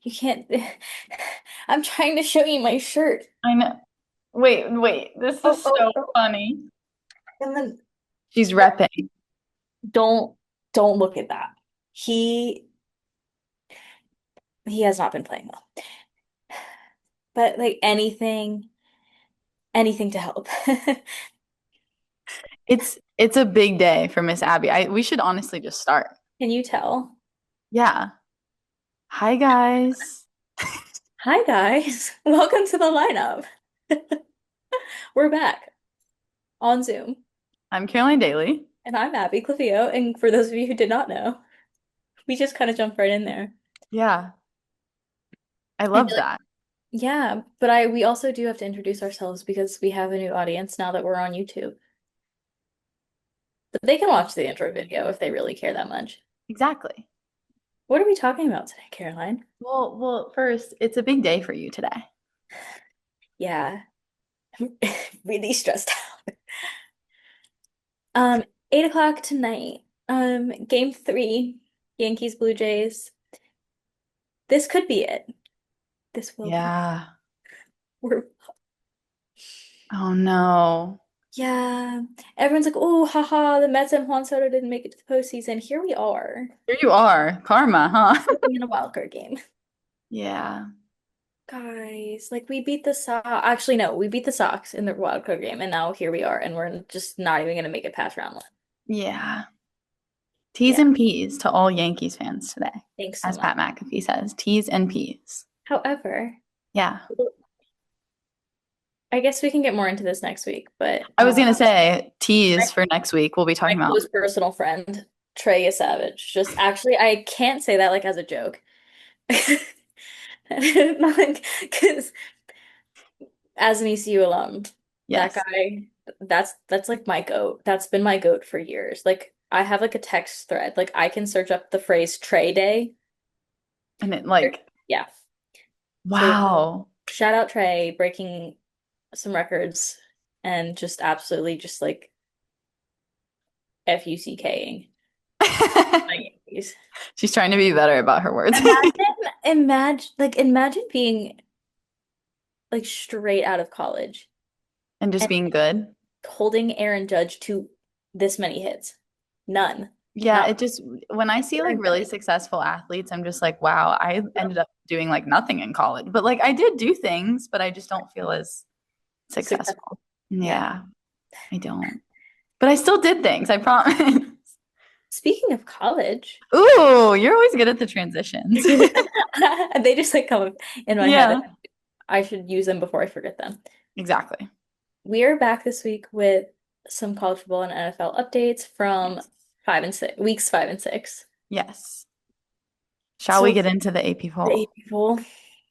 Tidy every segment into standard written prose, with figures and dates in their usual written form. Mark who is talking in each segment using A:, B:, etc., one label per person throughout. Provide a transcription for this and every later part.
A: You can't. I'm trying to show you my shirt.
B: I know. Wait. This
A: Oh,
B: is
A: oh,
B: so
A: oh.
B: funny.
A: And then
B: She's repping.
A: don't don't look at that. He he has not been playing well. But like anything to help.
B: It's a big day for Miss Abby. We should honestly just start.
A: Can you tell?
B: Yeah. Hi guys.
A: Hi guys. Welcome to the lineup. We're back on Zoom.
B: I'm Caroline Daly.
A: And I'm Abby Clivio. And for those of you who did not know, we just kind of jumped right in there.
B: Yeah, I
A: I
B: love
A: feel like,
B: that.
A: yeah, but I we also do have to introduce ourselves because we have a new audience now that we're on YouTube. But they can watch the intro video if they really care that much.
B: Exactly.
A: What are we talking about today, Caroline?
B: Well, first, it's a big day for you today.
A: Yeah, I'm really stressed out. 8 o'clock tonight. Game three, Yankees Blue Jays. This could be it. This will be.
B: Yeah.
A: We're
B: Oh no.
A: Yeah. Everyone's like, oh, haha, the Mets and Juan Soto didn't make it to the postseason. Here we are,
B: Here you are. Karma, huh?
A: slipping in a wild card game.
B: Yeah.
A: Guys, like we beat the Sox. Actually, no, we beat the Sox in the wild card game, and now here we are, and we're just not even gonna make it past round one.
B: Yeah. T's
A: Yeah,
B: and P's to all Yankees fans today.
A: thanks so
B: As
A: much.
B: Pat McAfee says, T's and P's.
A: However,
B: Yeah.
A: I guess we can get more into this next week, but
B: I was gonna say
A: my,
B: T's for next week. We'll be
A: my
B: talking about.
A: close personal friend, Trey is savage. Just actually, I can't say that like as a joke. Like, because as an ECU alum, that
B: Yes.
A: guy, that's like my goat. That's been my goat for years. Like I have like a text thread. Like I can search up the phrase Trey Day.
B: And it like,
A: Yeah. So
B: wow.
A: shout out Trey breaking some records and just absolutely just like FUCKing my Yankees.
B: She's trying to be better about her words.
A: Imagine being like straight out of college
B: And just
A: and
B: being good.
A: holding Aaron Judge to this many hits. None.
B: Yeah,
A: Not
B: it just when I see like
A: one.
B: really successful athletes, I'm just like, wow, I ended up doing like nothing in college. But like I did do things, but I just don't feel as
A: Successful.
B: successful.
A: Yeah.
B: Yeah, I don't. But I still did things, I promise.
A: Speaking of college,
B: Ooh, you're always good at the transitions.
A: they just like come in my head.
B: Yeah,
A: I should use them before I forget them.
B: exactly.
A: We are back this week with some college football and NFL updates from
B: Yes.
A: 5 and 6, weeks 5 and 6.
B: Yes. Shall we
A: So
B: get into the AP
A: the
B: poll?
A: AP poll.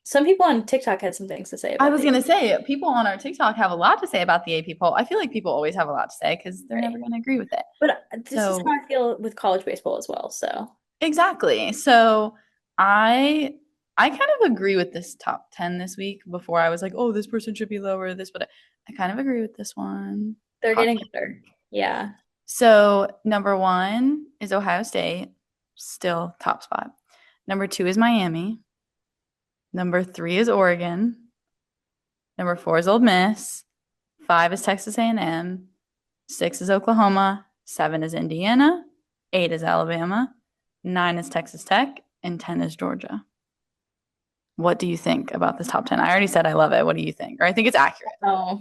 A: Some people on TikTok had some things to say
B: I
A: about
B: was
A: the
B: gonna say people on our TikTok have a lot to say about the AP poll. I feel like people always have a lot to say because they're
A: right.
B: never gonna agree with it.
A: But this is
B: So
A: how I feel with college baseball as well. So
B: exactly. So I kind of agree with this top 10 this week. Before I was like, oh, this person should be lower, this, but I kind of agree with this one.
A: they're
B: Hot
A: getting
B: take.
A: better. Yeah.
B: So number one is Ohio State, still top spot. Number two is Miami. Number three is Oregon. Number four is Old Miss. Five is Texas A&M. Six is Oklahoma. Seven is Indiana. Eight is Alabama. Nine is Texas Tech. And 10 is Georgia. What do you think about this top 10? I already said I love it. What do you think? Or I think it's accurate.
A: Oh,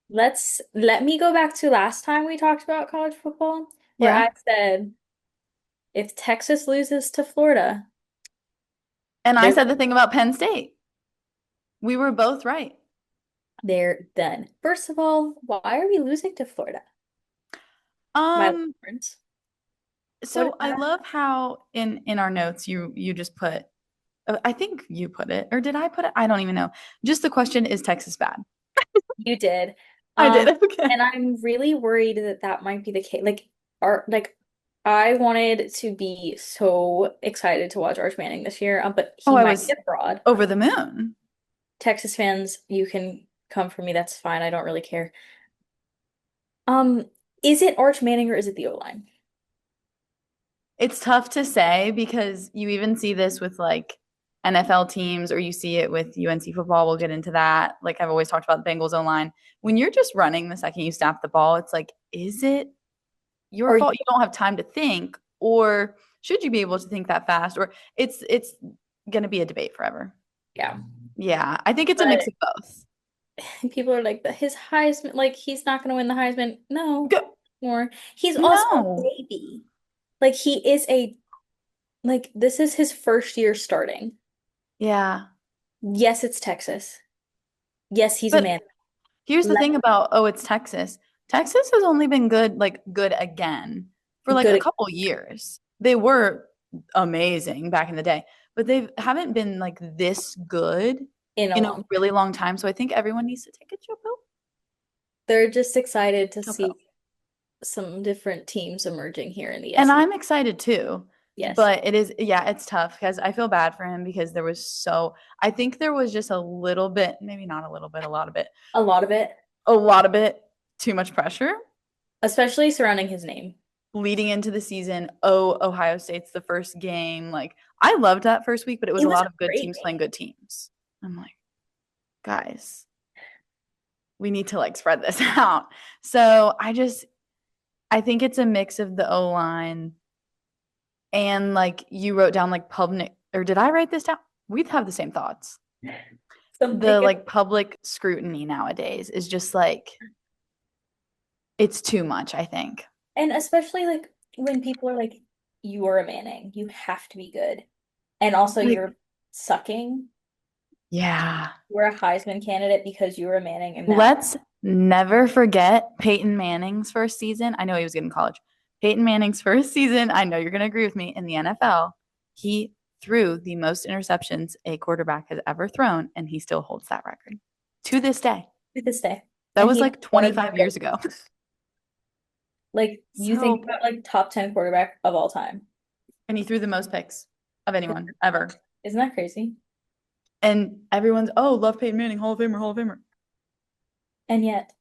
A: let me go back to last time we talked about college football, where
B: Yeah.
A: I said if Texas loses to Florida,
B: And I
A: they're
B: said the thing about Penn State. We were both right.
A: they're done. First of all, why are we losing to Florida? My
B: Um,
A: Lawrence. What is
B: so I
A: that?
B: love how in our notes you just put I think you put it, or did I put it? I don't even know. Just the question, is Texas bad?
A: You did.
B: I did.
A: Um,
B: Okay.
A: and I'm really worried that that might be the case. Like I wanted to be so excited to watch Arch Manning this year, but
B: Oh,
A: he
B: I
A: might be
B: was
A: a fraud.
B: over the moon.
A: Texas fans, you can come for me. That's fine. I don't really care. Um, is it Arch Manning or is it the O-line?
B: It's tough to say because you even see this with like NFL teams or you see it with UNC football. We'll get into that. Like I've always talked about the Bengals O-line. When you're just running the second you snap the ball, it's like, is it your
A: Or
B: fault you don't have time to think? Or should you be able to think that fast? Or it's gonna be a debate forever.
A: yeah.
B: Yeah, I think it's a mix
A: But
B: of both.
A: people are like, his Heisman, like he's not gonna win the Heisman. No, more. He's also a
B: No.
A: baby. Like he is a like this is his first year starting.
B: Yeah.
A: Yes, it's Texas. Yes, he's a
B: But
A: man.
B: here's the
A: Let
B: thing about, oh, it's Texas. Texas has only been good, like good again for like a
A: good
B: couple years. They were amazing back in the day, but they haven't been like this good
A: in a
B: in a
A: long time.
B: really long time. So I think everyone needs to take a chill pill.
A: They're just excited to
B: Chill
A: see
B: pill.
A: some different teams emerging here in the
B: And
A: SEC.
B: I'm excited too.
A: Yes.
B: But it is, yeah, it's tough because I feel bad for him because I think there was just a little bit, maybe not a little bit,
A: A lot of it,
B: a lot of it, too much pressure
A: especially surrounding his name.
B: leading into the season. Oh, Ohio State's the first game. Like, I loved that first week, but it was
A: It
B: a
A: was
B: lot
A: a
B: of good
A: great
B: teams playing
A: game.
B: good teams. I'm like, guys, we need to like spread this out. So I think it's a mix of the O line and like you wrote down like public, or did I write this down? We'd have the same thoughts.
A: Something
B: The like public scrutiny nowadays is just like, it's too much, I think.
A: and especially like when people are like, you are a Manning, you have to be good. And also
B: Like,
A: you're sucking.
B: yeah.
A: You're a Heisman candidate because you were a Manning and now
B: Let's never forget Peyton Manning's first season. I know he was good in college. Peyton Manning's first season, I know you're going to agree with me, in the NFL, he threw the most interceptions a quarterback has ever thrown, and he still holds that record to this day.
A: to this day.
B: That
A: And
B: was
A: he's
B: like
A: one of the
B: 25 years
A: great.
B: ago.
A: Like you think
B: So,
A: about like top 10 quarterback of all time.
B: and he threw the most picks of anyone ever.
A: Isn't that crazy?
B: And everyone's, oh, love Peyton Manning, Hall of Famer, Hall of Famer.
A: And yet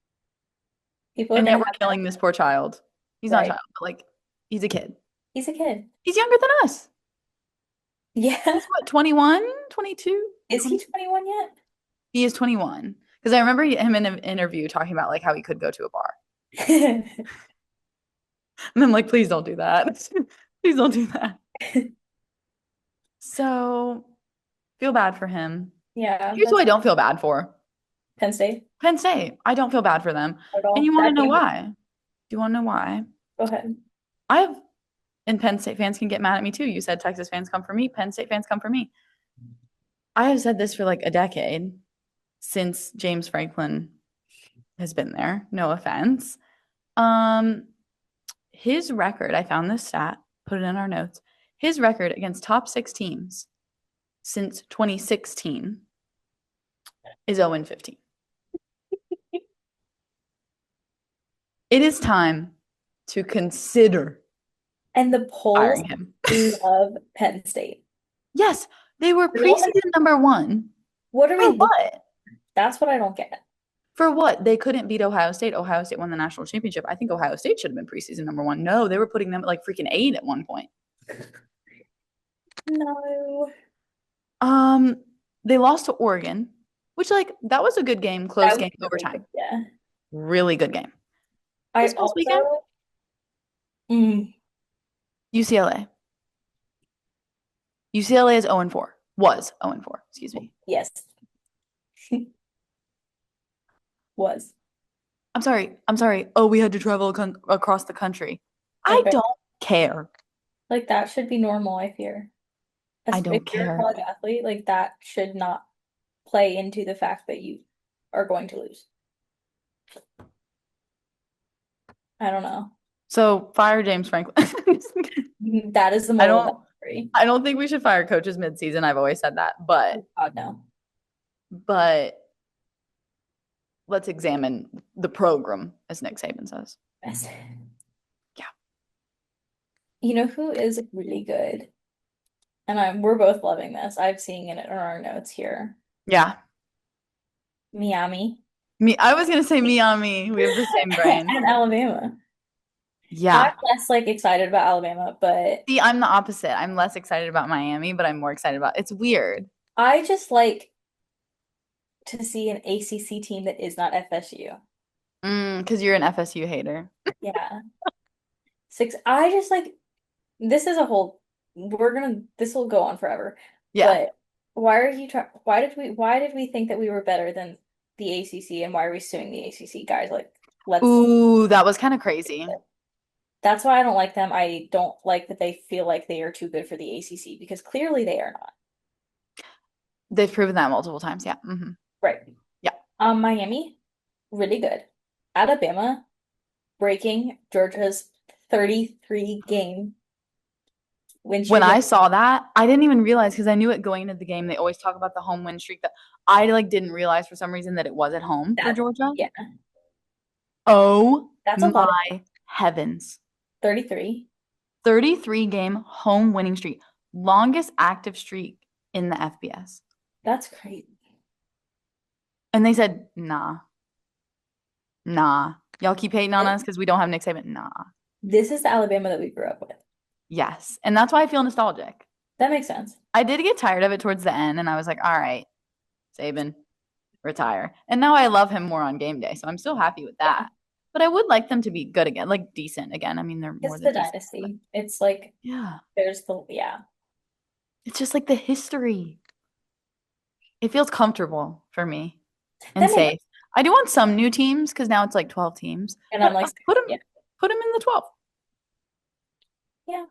A: people are
B: And
A: gonna
B: yet we're
A: have that
B: killing this poor child. He's not a
A: right.
B: child, but like, he's a kid.
A: He's a kid.
B: He's younger than us.
A: Yeah.
B: He's what, 21, 22,
A: Is he
B: 20?
A: 21 yet?
B: He is 21. Because I remember him in an interview talking about like how he could go to a bar. And I'm like, please don't do that. Please don't do that. So feel bad for him.
A: Yeah,
B: Here's who
A: that's
B: I don't feel bad for.
A: Penn State
B: Penn State. I don't feel bad for them.
A: at
B: And
A: all.
B: you want to
A: That
B: know
A: game,
B: why? Do you want to know why?
A: go ahead.
B: I have, and Penn State fans can get mad at me too. You said Texas fans come for me. Penn State fans come for me. I have said this for like a decade since James Franklin has been there. No offense. Um, his record, I found this stat, put it in our notes. His record against top six teams since 2016 is 0-15. It is time to consider
A: And the polls
B: firing him.
A: love Penn State.
B: Yes, they were
A: They don't
B: preseason number one.
A: What are we
B: For
A: looking?
B: what?
A: That's what I don't get.
B: For what? They couldn't beat Ohio State. Ohio State won the national championship. I think Ohio State should have been preseason number one. No, they were putting them at like freaking 8 at one point.
A: No.
B: Um, they lost to Oregon, which like that was a good game, close
A: That was
B: game,
A: really good.
B: overtime.
A: Yeah.
B: Really good game.
A: I
B: This past weekend,
A: also mm,
B: UCLA. UCLA is 0-4. Was 0-4, excuse me.
A: yes. Was.
B: I'm sorry. I'm sorry. Oh, we had to travel across the country. I
A: Okay.
B: don't care.
A: Like that should be normal, I fear.
B: I
A: If
B: don't
A: you're a
B: care.
A: college athlete, like that should not play into the fact that you are going to lose. I don't know.
B: So fire James Franklin.
A: That is the
B: I
A: moral of that
B: don't
A: story.
B: I don't think we should fire coaches mid-season. I've always said that.
A: Oh, God, no.
B: But let's examine the program, as Nick Saban says.
A: Best.
B: Yeah.
A: You know who is really good? And we're both loving this. I'm seeing it in our notes here.
B: Yeah.
A: Miami
B: Me, I was gonna say Miami. We have the same brain.
A: and Alabama. I'm
B: Yeah.
A: less like excited about Alabama, but
B: See, I'm the opposite. I'm less excited about Miami, but I'm more excited about it's weird.
A: I just like to see an ACC team that is not FSU.
B: Because you're an FSU hater.
A: Yeah. Six. I just like this is a whole this will go on forever.
B: Yeah.
A: But why did we think that we were better than the ACC and why are we suing the ACC? Guys, like let's
B: Ooh, that was kind of crazy.
A: that's why I don't like them. I don't like that they feel like they are too good for the ACC because clearly they are not.
B: They've proven that multiple times. Yeah.
A: Right.
B: Yeah.
A: Miami, really good. Alabama breaking Georgia's 33 game win
B: When
A: streak.
B: I saw that, I didn't even realize because I knew it going into the game. They always talk about the home win streak that I like didn't realize for some reason that it was at home for
A: That
B: Georgia.
A: yeah,
B: Oh
A: that's a lot of
B: my heavens.
A: 33.
B: 33 game home winning streak. Longest active streak in the FBS.
A: That's crazy.
B: And they said, nah, nah. Y'all keep hating on us because we don't have Nick Saban. Nah.
A: This is the Alabama that we grew up with.
B: Yes. And that's why I feel nostalgic.
A: That makes sense.
B: I did get tired of it towards the end, and I was like, all right, Saban, retire. And now I love him more on game day. So I'm still happy with
A: Yeah.
B: that. But I would like them to be good again, like decent again. I mean, they're more
A: It's
B: than
A: the
B: decent. But
A: dynasty. It's like
B: yeah.
A: there's the yeah.
B: It's just like the history. It feels comfortable for me and
A: That makes
B: safe. I do want some new teams because now it's like 12 teams,
A: and I'm
B: but
A: like yeah.
B: put them in the 12.
A: Yeah.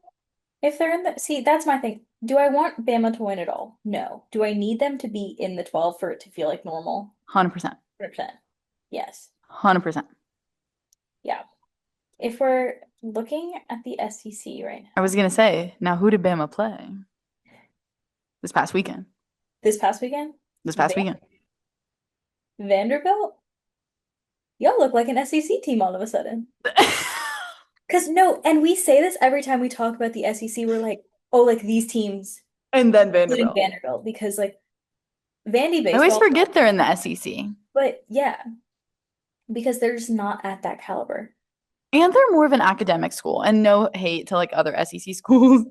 A: If they're in the see, that's my thing. Do I want Bama to win it all? No. Do I need them to be in the 12 for it to feel like normal?
B: 100%.
A: 100%. Yes.
B: 100%.
A: Yeah. If we're looking at the SEC right
B: I
A: now,
B: was going to say, now who did Bama play this past weekend?
A: this past weekend,
B: This past
A: Van
B: weekend.
A: Vanderbilt, y'all look like an SEC team all of a sudden. Because no, and we say this every time we talk about the SEC, we're like, oh, like these teams,
B: And then
A: including
B: Vanderbilt.
A: Vanderbilt, because like Vandy
B: I always
A: baseball,
B: forget they're in the SEC.
A: but yeah, because they're just not at that caliber.
B: And they're more of an academic school. And no hate to like other SEC schools,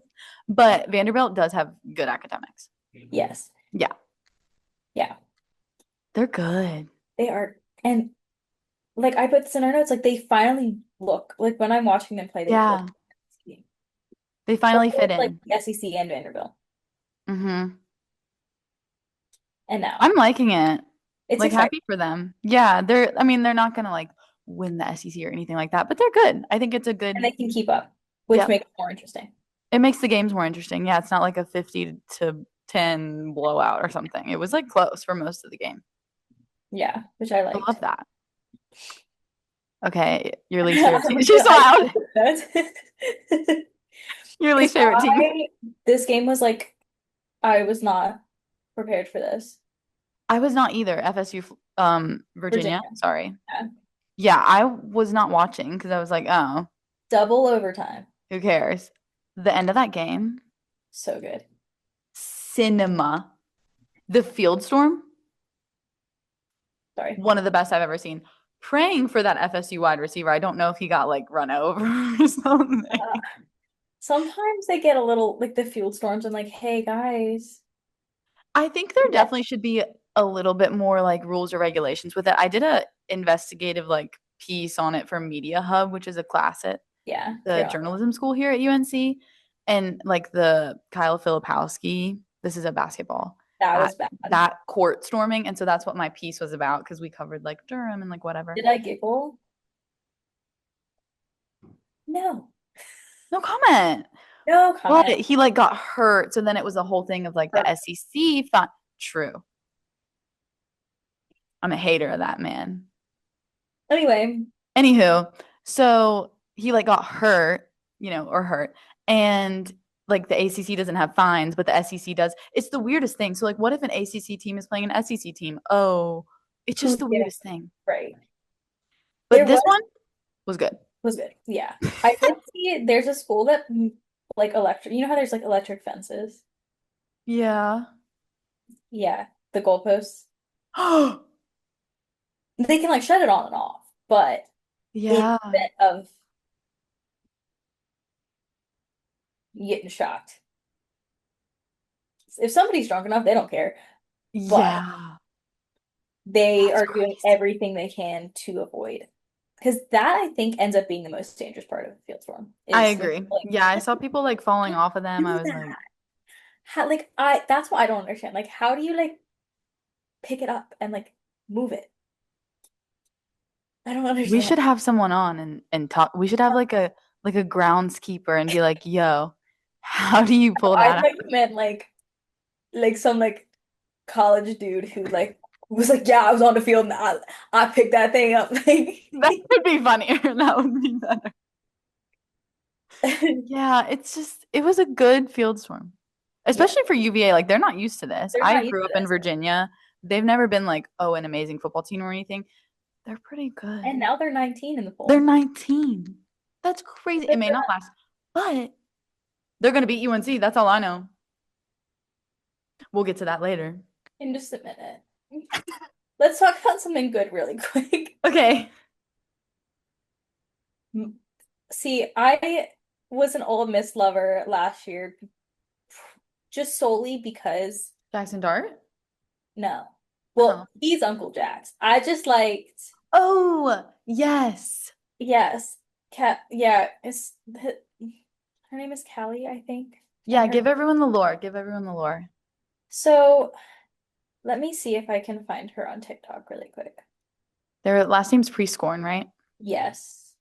B: but Vanderbilt does have good academics.
A: Yes.
B: Yeah,
A: Yeah.
B: they're good.
A: They are. And like I put this in our notes, like they finally look like when I'm watching them play, they look
B: Yeah, they finally fit
A: like
B: in.
A: the SEC and Vanderbilt.
B: Hmm.
A: And now
B: I'm liking it.
A: it's
B: Like
A: exciting.
B: happy for them. Yeah, I mean, they're not gonna like win the SEC or anything like that, but they're good. I think it's a
A: And
B: good,
A: they can keep up, which
B: yep.
A: makes it more interesting.
B: It makes the games more interesting. Yeah, it's not like a 50 to 10 blowout or something. It was like close for most of the game.
A: Yeah, which I
B: I love
A: liked.
B: that. Okay, your least favorite
A: I'm
B: team. She
A: gonna
B: smiled.
A: that.
B: Your
A: Because
B: least favorite team.
A: this game was like I was not prepared for this.
B: I was not either. FSU, Virginia.
A: Virginia.
B: Sorry.
A: Yeah.
B: Yeah, I was not watching because I was like, oh,
A: Double overtime.
B: who cares? The end of that game,
A: So good.
B: cinema. The field storm,
A: Sorry.
B: one of the best I've ever seen. Praying for that FSU wide receiver. I don't know if he got like run over or something.
A: Uh, sometimes they get a little like the field storms and like, hey guys.
B: I think there
A: Yeah.
B: definitely should be a little bit more like rules or regulations with it. I did a investigative like piece on it for Media Hub, which is a class at
A: Yeah.
B: the
A: Carol.
B: journalism school here at UNC. And like the Kyle Filipowski, this is a basketball,
A: That
B: that
A: was bad.
B: that court storming. And so that's what my piece was about because we covered like Durham and like whatever.
A: Did I giggle? No.
B: No comment.
A: No
B: But
A: comment.
B: he like got hurt. So then it was a whole thing of like the
A: Or-
B: SEC thought true. I'm a hater of that man.
A: Anyway,
B: Anywho, so he like got hurt, or hurt. And like the ACC doesn't have fines, but the SEC does. It's the weirdest thing. So like what if an ACC team is playing an SEC team? Oh, it's just
A: who's
B: the
A: getting
B: weirdest thing.
A: right?
B: But
A: There
B: this one was good.
A: was good. Yeah. I did see there's a school that like electric, you know how there's like electric fences?
B: Yeah.
A: Yeah, the goalposts. They can like shut it on and off, but in
B: Yeah.
A: the event of getting shocked. If somebody's drunk enough, they don't care. But
B: Yeah,
A: they
B: that's
A: are doing
B: crazy.
A: everything they can to avoid. Because that I think ends up being the most dangerous part of a field storm
B: I
A: is when
B: agree.
A: like
B: Yeah, I saw people like falling off of them.
A: do
B: I was
A: that.
B: like,
A: How like I that's what I don't understand. Like how do you like pick it up and like move it? I don't
B: we
A: understand.
B: should have someone on and talk. We should have like a groundskeeper and be like, yo, how do you pull
A: I
B: that out?
A: thought you meant like some like college dude who like was like, yeah, I was on the field and I picked that thing up.
B: That would be funnier. That would be better.
A: Like
B: Yeah, it's just it was a good field storm.
A: yeah,
B: Especially for UVA. Like they're not used to this.
A: they're
B: I
A: not used
B: grew
A: to
B: up in
A: this.
B: Virginia. They've never been like, oh, an amazing football team or anything. They're pretty
A: And
B: good.
A: now they're 19 in the
B: They're
A: poll.
B: 19. That's crazy. It
A: But
B: may
A: they're
B: not
A: not
B: last, but they're gonna beat UNC. That's all I know. We'll get to that later.
A: in just a minute. Let's talk about something good really quick.
B: Okay.
A: See, I was an Ole Miss lover last year just solely because
B: Jackson Dart?
A: no.
B: Oh.
A: Well, he's Uncle Jax. I just liked
B: Oh, yes.
A: yes. Yeah, her name is Callie, I think. And
B: Yeah,
A: her
B: give everyone the lore. Give everyone the lore.
A: so let me see if I can find her on TikTok really quick.
B: Their last name's Prescorn, right?
A: Yes.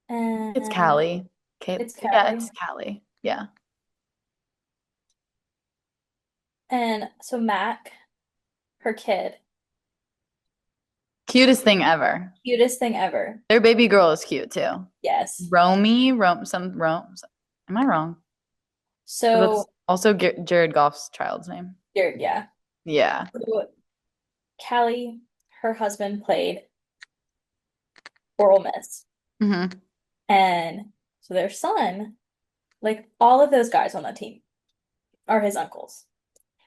B: It's
A: And
B: Callie.
A: it's
B: Yeah,
A: Callie.
B: it's Callie. Yeah.
A: And so Mac, her kid,
B: Cutest thing ever.
A: cutest thing ever.
B: Their baby girl is cute too.
A: Yes.
B: Rome. Am I wrong? Because that's
A: So
B: also Jared Goff's child's name.
A: yeah.
B: Yeah.
A: So Callie, her husband played for Ole Miss.
B: Hmm.
A: And so their son, like all of those guys on that team are his uncles.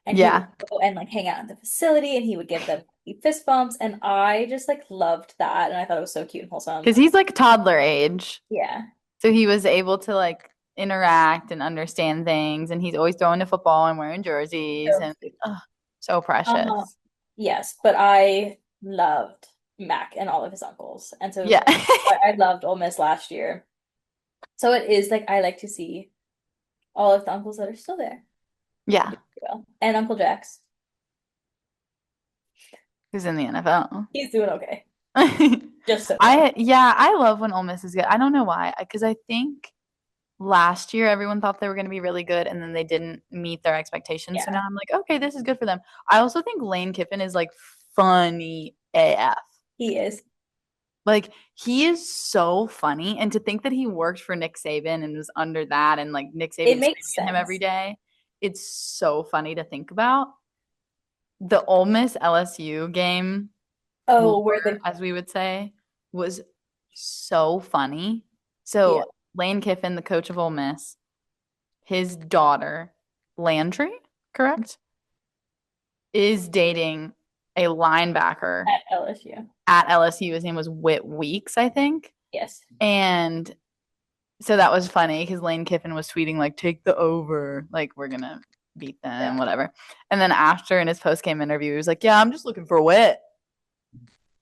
A: And he would
B: Yeah.
A: go and like hang out at the facility and he would give them fist bumps. And I just like loved that. And I thought it was so cute and wholesome.
B: Because he's like toddler age.
A: Yeah.
B: So he was able to like interact and understand things. And he's always throwing the football and wearing jerseys
A: So
B: and
A: cute.
B: oh, so
A: Uh,
B: precious.
A: yes, but I loved Mac and all of his uncles. And so
B: Yeah.
A: I loved Ole Miss last year. So it is like I like to see all of the uncles that are still there.
B: Yeah.
A: Well, and Uncle Jax.
B: Who's in the NFL.
A: He's doing okay. Just so far.
B: I love when Ole Miss is good. I don't know why. Because I think last year everyone thought they were going to be really good and then they didn't meet their expectations. So
A: Yeah,
B: now I'm like, okay, this is good for them. I also think Lane Kiffin is like funny AF.
A: he is.
B: Like he is so funny. And to think that he worked for Nick Saban and was under that and like Nick
A: It
B: Saban
A: makes
B: screaming at him every
A: sense.
B: day, it's so funny to think about. The Ole Miss LSU game
A: Oh, where
B: lore,
A: the
B: as we would say, was so funny.
A: yeah.
B: So Lane Kiffin, the coach of Ole Miss, his daughter, Landry, correct, is dating a linebacker
A: At LSU.
B: at LSU. His name was Whit Weeks, I think.
A: Yes.
B: And so that was funny because Lane Kiffin was tweeting like, "Take the over, like we're gonna beat them,
A: Yeah.
B: whatever." And then after in his post game interview, he was like, "Yeah, I'm just looking for Whit."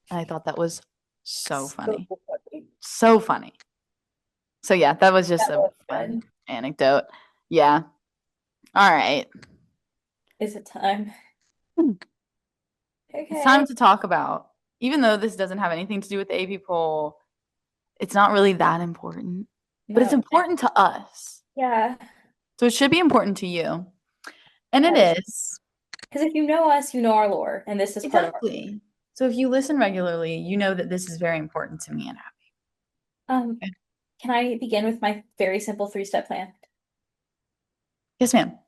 B: And I thought that was so
A: So
B: funny,
A: funny.
B: so funny. So yeah, that was just
A: That
B: a
A: was
B: fun
A: good.
B: anecdote. Yeah. All right.
A: Is it time?
B: It's time
A: Okay.
B: to talk about, even though this doesn't have anything to do with the AP poll, it's not really that important, but it's
A: No.
B: important to us.
A: Yeah.
B: So it should be important to you. And it
A: That is
B: is.
A: because if you know us, you know our lore, and this is part of our.
B: Exactly. So if you listen regularly, you know that this is very important to me and
A: Um,
B: Abby.
A: can I begin with my very simple three-step plan?
B: Yes, ma'am.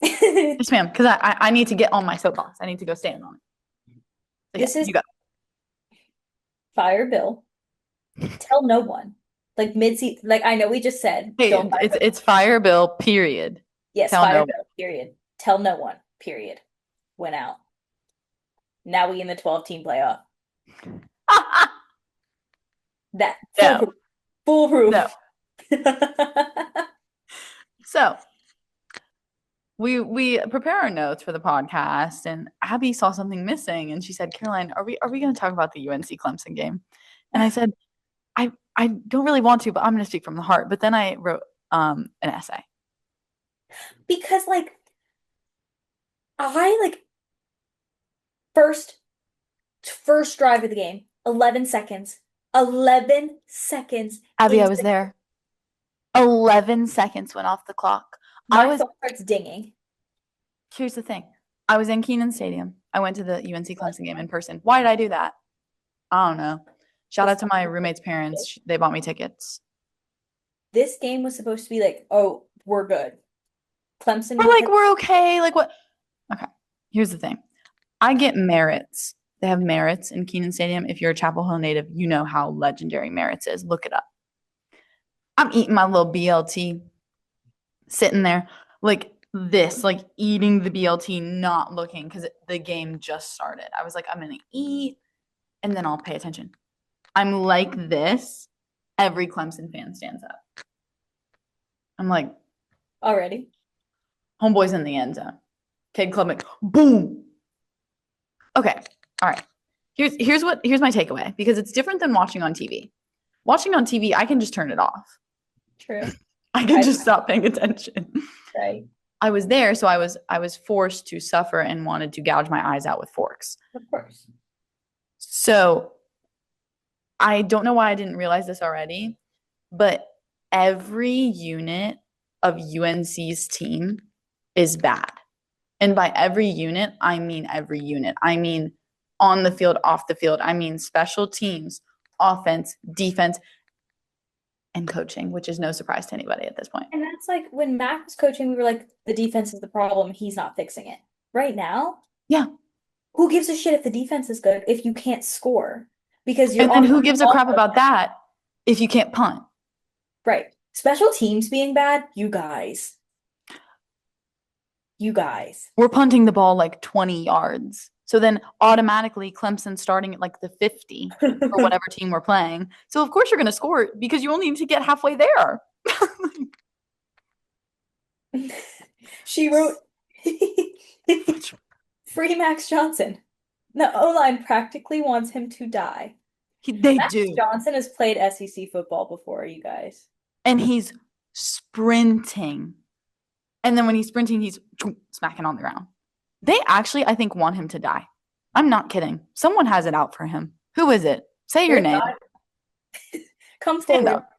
B: Yes, ma'am. Because I need to get on my soapbox. I need to go stand on it. So yeah,
A: This is
B: you go.
A: fire Bill. Tell no one. Like mid-season, like I know we just said
B: Hey,
A: don't fire Bill.
B: it's fire bill, period.
A: Yes,
B: Tell
A: fire
B: no.
A: Bill, period. Tell no one, period. Went out. Now we in the 12 team playoff. That
B: No,
A: foolproof.
B: no.
A: Foolproof.
B: So we prepare our notes for the podcast, and Abbie saw something missing, and she said, "Caroline, are we going to talk about the UNC Clemson game?" And I said, "I don't really want to, but I'm going to speak from the heart." But then I wrote an essay.
A: Because I first first drive of the game, 11 seconds. 11 seconds
B: Abbie, I
A: into
B: was
A: the
B: there. 11 seconds went off the clock. I
A: my
B: was
A: phone starts dinging.
B: Here's the thing. I was in Keenan Stadium. I went to the UNC Clemson game in person. Why did I do that? I don't know. Shout out
A: This
B: to my roommate's parents. They bought me tickets.
A: this game was supposed to be like, oh, we're good.
B: We're
A: Clemson
B: like,
A: has
B: we're okay. Like, what? Okay. Here's the thing. I get merits. They have merits in Keenan Stadium. If you're a Chapel Hill native, you know how legendary merits is. Look it up. I'm eating my little BLT, sitting there like this, like eating the BLT, not looking because the game just started. I was like, I'm going to eat and then I'll pay attention. I'm like this. Every Clemson fan stands up. I'm like,
A: already.
B: homeboy's in the end zone. Cade Klubnik, boom. Okay, all right. Here's my takeaway because it's different than watching on TV. Watching on TV, I can just turn it off.
A: True.
B: I can just stop paying attention.
A: Right.
B: I was there, so I was forced to suffer and wanted to gouge my eyes out with forks.
A: Of course.
B: So I don't know why I didn't realize this already, but every unit of UNC's team is bad. And by every unit, I mean every unit. I mean on the field, off the field. I mean special teams, offense, defense, and coaching, which is no surprise to anybody at this point.
A: And that's like when Mac was coaching, we were like, the defense is the problem. He's not fixing it. Right now,
B: Yeah.
A: who gives a shit if the defense is good if you can't score? Because
B: And
A: you're
B: then
A: on
B: who gives a crap about that if you can't punt?
A: right. Special teams being bad, you guys. You guys.
B: We're punting the ball like 20 yards. So then automatically Clemson's starting at like the 50 for whatever team we're playing. So of course you're going to score because you only need to get halfway there.
A: She wrote Free Max Johnson. The O-line practically wants him to die.
B: They
A: Max
B: do.
A: Johnson has played SEC football before, you guys.
B: And he's sprinting. And then when he's sprinting, he's smacking on the ground. They actually, I think, want him to die. I'm not kidding. Someone has it out for him. Who is it? Say your name.
A: Come
B: Stand
A: forward.
B: up.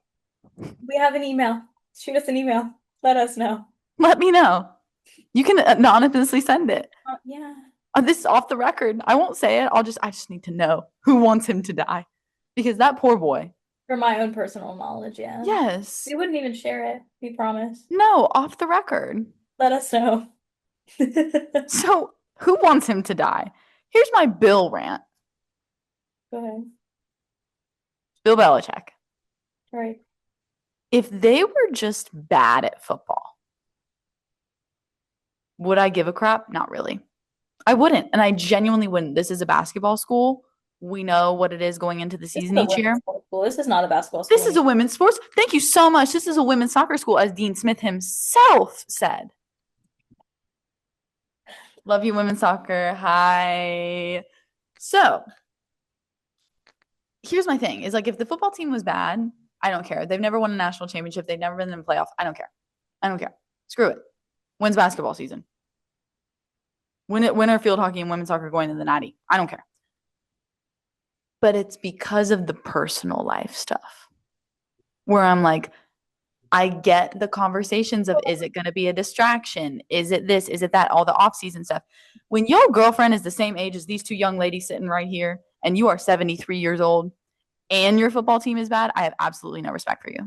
A: We have an email. Shoot us an email. Let us know.
B: Let me know. You can anonymously send it.
A: Yeah.
B: This is off the record. I won't say it. I just need to know who wants him to die. Because that poor boy.
A: For my own personal knowledge, yeah.
B: Yes.
A: We wouldn't even share it, we promise.
B: No, off the record.
A: Let us know.
B: So, who wants him to die? Here's my Bill rant.
A: Go ahead.
B: Bill Belichick.
A: Right.
B: If they were just bad at football, would I give a crap? Not really. I wouldn't. And I genuinely wouldn't. This is a basketball school. We know what it is going into the season each year.
A: This is not a basketball school.
B: This is a women's sports. Thank you so much. This is a women's soccer school, as Dean Smith himself said. Love you, women's soccer. Hi. So, here's my thing is like if the football team was bad, I don't care. They've never won a national championship. They've never been in the playoffs. I don't care. I don't care. Screw it. When's basketball season? When are field hockey and women's soccer going to the natty? I don't care. But it's because of the personal life stuff where I'm like, I get the conversations of, is it going to be a distraction? Is it this? Is it that? All the off-season stuff. When your girlfriend is the same age as these two young ladies sitting right here and you are 73 years old and your football team is bad, I have absolutely no respect for you.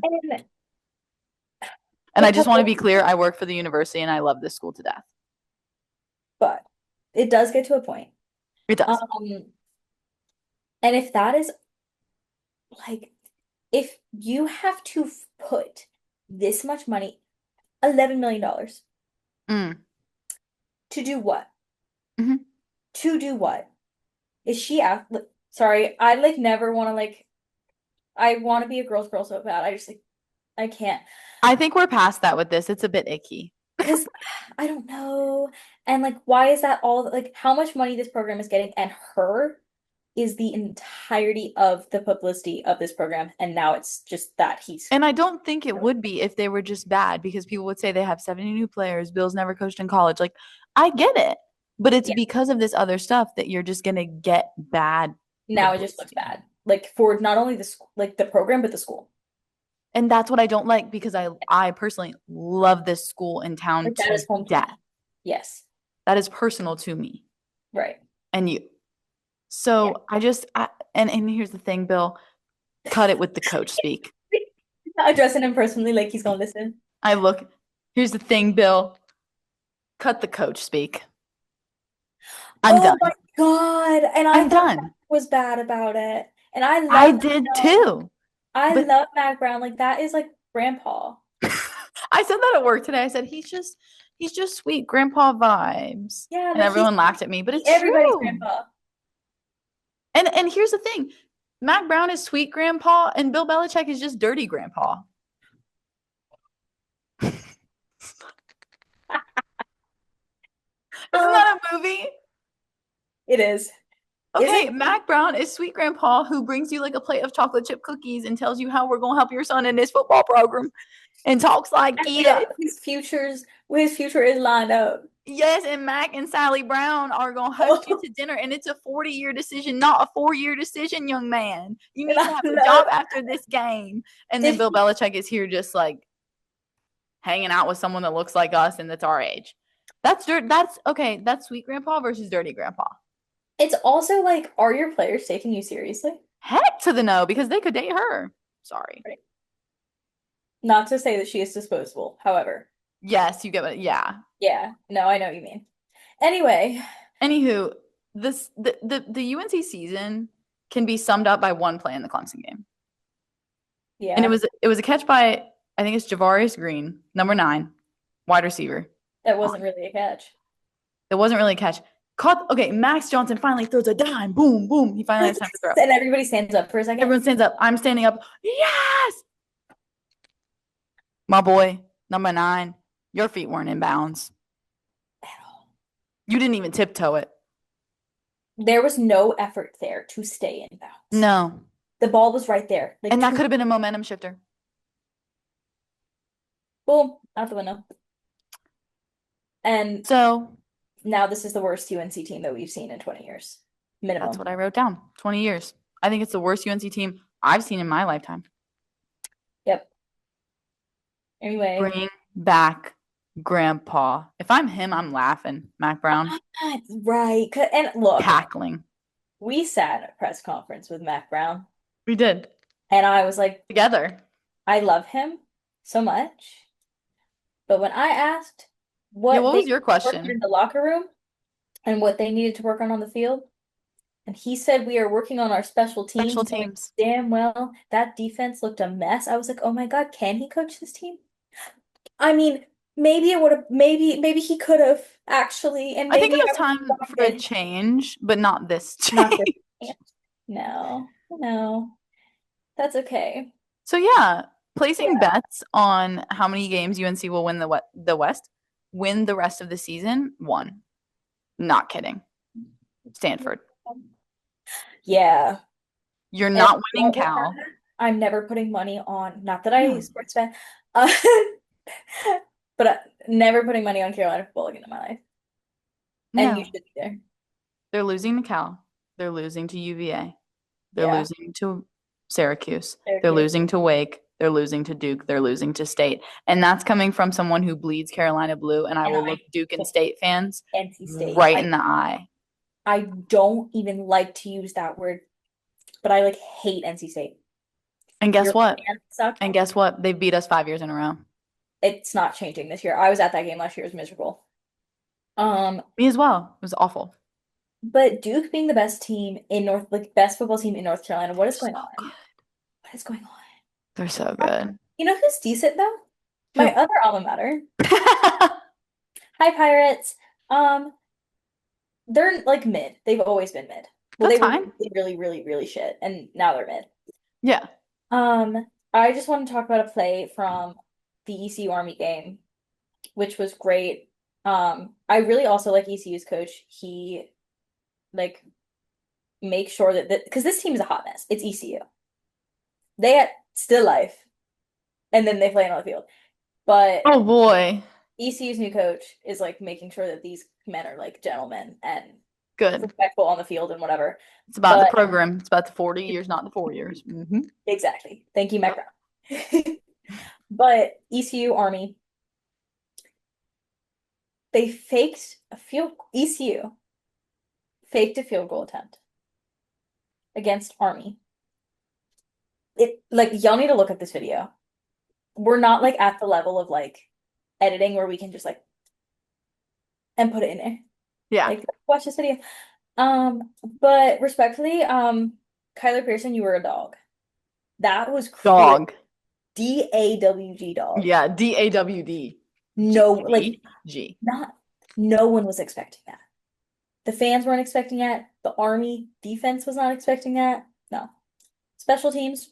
B: And I just want to be clear, I work for the university and I love this school to death.
A: But it does get to a point.
B: It does.
A: And if that is like, if you have to put this much money, $11 million, to do what?
B: Mm-hmm.
A: To do what? Is she out? Sorry, I like never want to like. I want to be a girl's girl so bad. I just like I can't.
B: I think we're past that with this. It's a bit icky.
A: Because I don't know. And like, why is that all like how much money this program is getting and her is the entirety of the publicity of this program. And now it's just that he's
B: And I don't think it would be if they were just bad because people would say they have 70 new players. Bill's never coached in college. Like, I get it. But it's
A: yeah,
B: because of this other stuff that you're just going to get bad
A: now it just looks
B: publicity.
A: bad. Like for not only the school, like the program, but the school.
B: And that's what I don't like because I personally love this school in town
A: Like that
B: to
A: is home to
B: death.
A: me. Yes.
B: That is personal to me
A: Right.
B: and you.
A: Yeah.
B: So and here's the thing, Bill, cut it with the coach speak.
A: Addressing him personally, like he's gonna listen.
B: I look, here's the thing, Bill, cut the coach speak. I'm
A: Oh
B: done.
A: my God. And I
B: I'm
A: thought that
B: done.
A: was bad about it. And
B: I did too.
A: I
B: But
A: love Mac Brown. Like that is like grandpa.
B: I said that at work today. I said he's just sweet grandpa vibes.
A: Yeah,
B: And
A: like
B: everyone laughed at me, but it's
A: everybody's
B: true.
A: grandpa.
B: And here's the thing. Mac Brown is sweet grandpa and Bill Belichick is just dirty grandpa. Isn't
A: Uh,
B: that a movie?
A: it is. Is it?
B: Okay, Mac Brown is sweet grandpa who brings you like a plate of chocolate chip cookies and tells you how we're going to help your son in his football program and talks like,
A: And
B: yes,
A: his future is lined up.
B: yes, and Mac and Sally Brown are going to host you
A: Oh,
B: to dinner and it's a 40-year decision, not a 4-year decision, young man. You
A: and
B: need
A: I
B: to have a
A: love
B: job after this game. And then
A: did
B: Bill Belichick is here just like hanging out with someone that looks like us and that's our age. That's okay, that's sweet grandpa versus dirty grandpa.
A: it's also like, are your players taking you seriously?
B: Heck to the no, because they could date her. Sorry.
A: Right. Not to say that she is disposable, however.
B: Yes, you get it. Yeah.
A: Yeah, no, I know what you mean. Anyway,
B: Anywho, the UNC season can be summed up by one play in the Clemson game. And it
A: yeah,
B: was it was a catch by I think it's Javarius Green, number 9, wide receiver.
A: that wasn't really a catch.
B: It wasn't really a catch. Caught okay, Max Johnson finally throws a dime. Boom, boom. He finally has time to throw.
A: And everybody stands up for a second.
B: Everyone stands up. I'm standing up. Yes! My boy, number 9, your feet weren't in bounds. You didn't even tiptoe it.
A: There was no effort there to stay in bounds.
B: No.
A: The ball was right there. Like
B: And that could have been a momentum shifter.
A: boom, out the window. And
B: So
A: now this is the worst UNC team that we've seen in 20 years.
B: that's
A: Minimum.
B: what I wrote down. 20 years. I think it's the worst UNC team I've seen in my lifetime.
A: Yep. Anyway.
B: Bring back Grandpa. If I'm him, I'm laughing. Mac Brown,
A: Right. And look,
B: cackling.
A: we sat at a press conference with Mac Brown,
B: We did
A: and I was like,
B: together.
A: I love him so much. But when I asked
B: Yeah,
A: what
B: what
A: they
B: was your
A: worked on in
B: question?
A: the locker room and what they needed to work on the field, and he said we are working on our special
B: Special
A: teams, knowing
B: teams.
A: damn well that defense looked a mess. I was like, oh my God, can he coach this team? I mean, maybe it would have, maybe he could have actually, and
B: I think
A: maybe
B: it
A: I
B: was
A: was
B: time for a
A: blinded.
B: change, but not this
A: Not
B: change.
A: this. No, no, that's okay.
B: So yeah,
A: Yeah,
B: placing bets on how many games UNC will win the West, win the rest of the season, 1. Not kidding. Stanford.
A: yeah.
B: You're
A: And
B: not
A: you
B: winning
A: know what,
B: Cal.
A: I'm never putting money on, not that I
B: No.
A: sports fan, uh, but never putting money on Carolina football again in my life. And you
B: No.
A: should be there.
B: They're losing to Cal. They're losing to UVA. They're
A: Yeah,
B: losing to Syracuse. They're
A: Syracuse.
B: losing to Wake. They're losing to Duke. They're losing to State. And that's coming from someone who bleeds Carolina blue. And I
A: And
B: will look
A: I
B: Duke and
A: hate
B: State fans
A: NC State.
B: right in the eye.
A: I don't even like to use that word, but I like hate NC State.
B: And guess
A: Your
B: what?
A: fans suck.
B: And guess what? They've beat us 5 years in a row.
A: It's not changing this year. I was at that game last year. It was miserable. Um,
B: Me as well. It was awful.
A: but Duke being the best team in like best football team in North Carolina, what
B: They're
A: is
B: so
A: going on?
B: good.
A: What is going
B: They're so
A: on?
B: good.
A: You know who's decent though? My
B: Who?
A: other alma mater. Hi, Pirates. Um, they're like mid. They've always been mid. Well,
B: That's
A: they were
B: fine.
A: really, really, really, really shit, and now they're mid.
B: Yeah.
A: Um, I just want to talk about a play from the ECU Army game, which was great. I really also like ECU's coach. He like makes sure that because this team is a hot mess. It's ECU. They at still life, and then they play on the field. But
B: Oh boy.
A: ECU's new coach is like making sure that these men are like gentlemen and
B: Good.
A: respectful on the field and whatever.
B: It's about the
A: But
B: program. It's about the 40 years, not the 4 years.
A: exactly. Thank you, Mac Brown. But ECU Army, they faked a field ECU faked a field goal attempt against Army. It like y'all need to look at this video. We're not like at the level of like editing where we can just like and put it in there.
B: Yeah.
A: Like watch this video. But respectfully, Kyler Pearson, you were a dog. That was crazy.
B: Dog.
A: DAWG dog.
B: Yeah. DAWD.
A: No, like
B: G. G.
A: not no one was expecting that. The fans weren't expecting that. The Army defense was not expecting that. No. Special teams,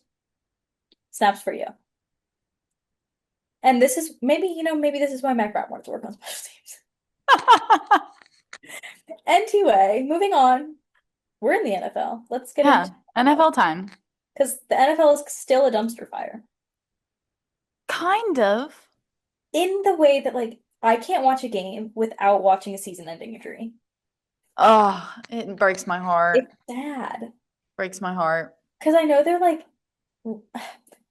A: snaps for you. And this is maybe, maybe this is why Mac Brown wanted to work on special teams. Anyway, moving on. We're in the NFL. Let's get
B: Yeah.
A: into
B: NFL time.
A: because the NFL is still a dumpster fire.
B: Kind of.
A: In the way that like I can't watch a game without watching a season-ending injury.
B: Oh, it breaks my heart.
A: It's sad.
B: Breaks my heart.
A: Because I know they're like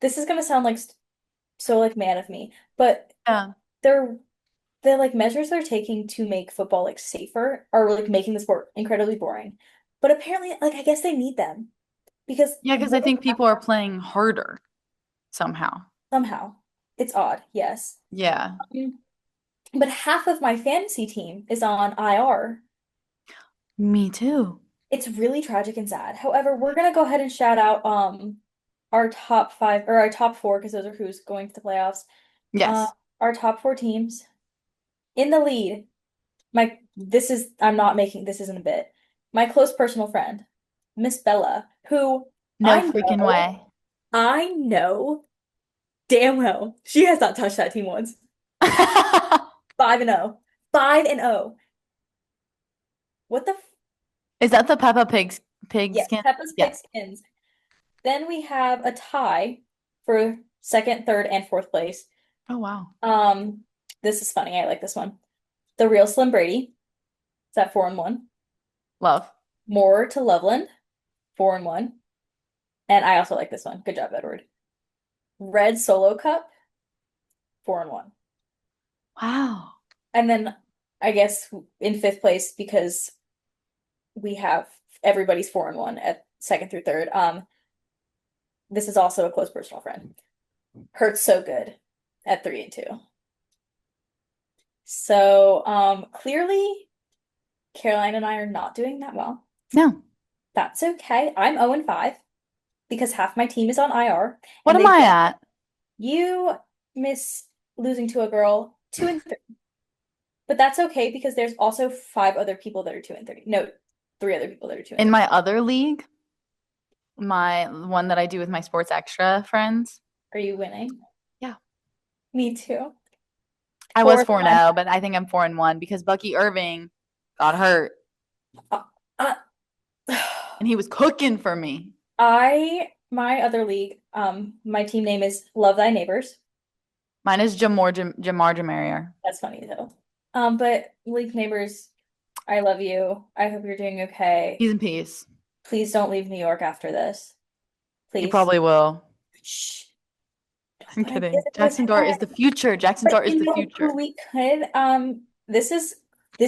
A: this is gonna sound like so like man of me, but
B: Yeah.
A: they're the like measures they're taking to make football like safer are like making the sport incredibly boring. But apparently, like I guess they need them because
B: Yeah, because I think people are playing harder somehow.
A: somehow it's odd, yes.
B: Yeah.
A: Mm. But half of my fantasy team is on IR.
B: Me too.
A: It's really tragic and sad. However, we're gonna go ahead and shout out our top five or our top four because those are who's going to the playoffs. Uh,
B: Yes.
A: our top four teams in the lead. I'm not making this isn't a bit. My close personal friend, Miss Bella, who
B: No
A: I
B: freaking
A: know,
B: way.
A: I know damn well she has not touched that team once. 5-0. 5-0. What the f
B: Is that the Peppa Pig
A: Yes,
B: skin?
A: Peppa's
B: Yeah.
A: Pig skins. Then we have a tie for second, third, and fourth place.
B: Oh wow.
A: Um, this is funny. I like this one. The real Slim Brady is at 4-1.
B: Love.
A: More to Loveland, 4-1. And I also like this one. Good job, Edward. Red Solo Cup, 4-1.
B: Wow.
A: And then I guess in fifth place because we have everybody's 4-1 at second through third. This is also a close personal friend. Hurts so good at 3-2. So, clearly Caroline and I are not doing that well.
B: No.
A: That's okay. I'm 0-5 because half my team is on IR
B: What
A: and
B: am I at?
A: you miss losing to a girl 2-3. But that's okay because there's also five other people that are 2-3. No, three other people that are two and
B: In
A: three.
B: my other league, my one that I do with my sports extra friends.
A: Are you winning?
B: Yeah.
A: Me too.
B: I was
A: 4
B: 4-0, but I think I'm 4-1 because Bucky Irving got hurt
A: uh, uh,
B: and he was cooking for me.
A: my other league, my team name is Love Thy Neighbors.
B: Mine is Jamar Jamarier.
A: That's funny though. But league neighbors, I love you. I hope you're doing okay.
B: Peace and peace.
A: Please don't leave New York after this.
B: You
A: Please.
B: probably will.
A: Shh. Don't
B: I'm
A: put ideas
B: kidding.
A: into his
B: Jackson Dart is
A: head.
B: the future. Jackson
A: But
B: Dart is
A: you
B: the
A: know who
B: future.
A: we could this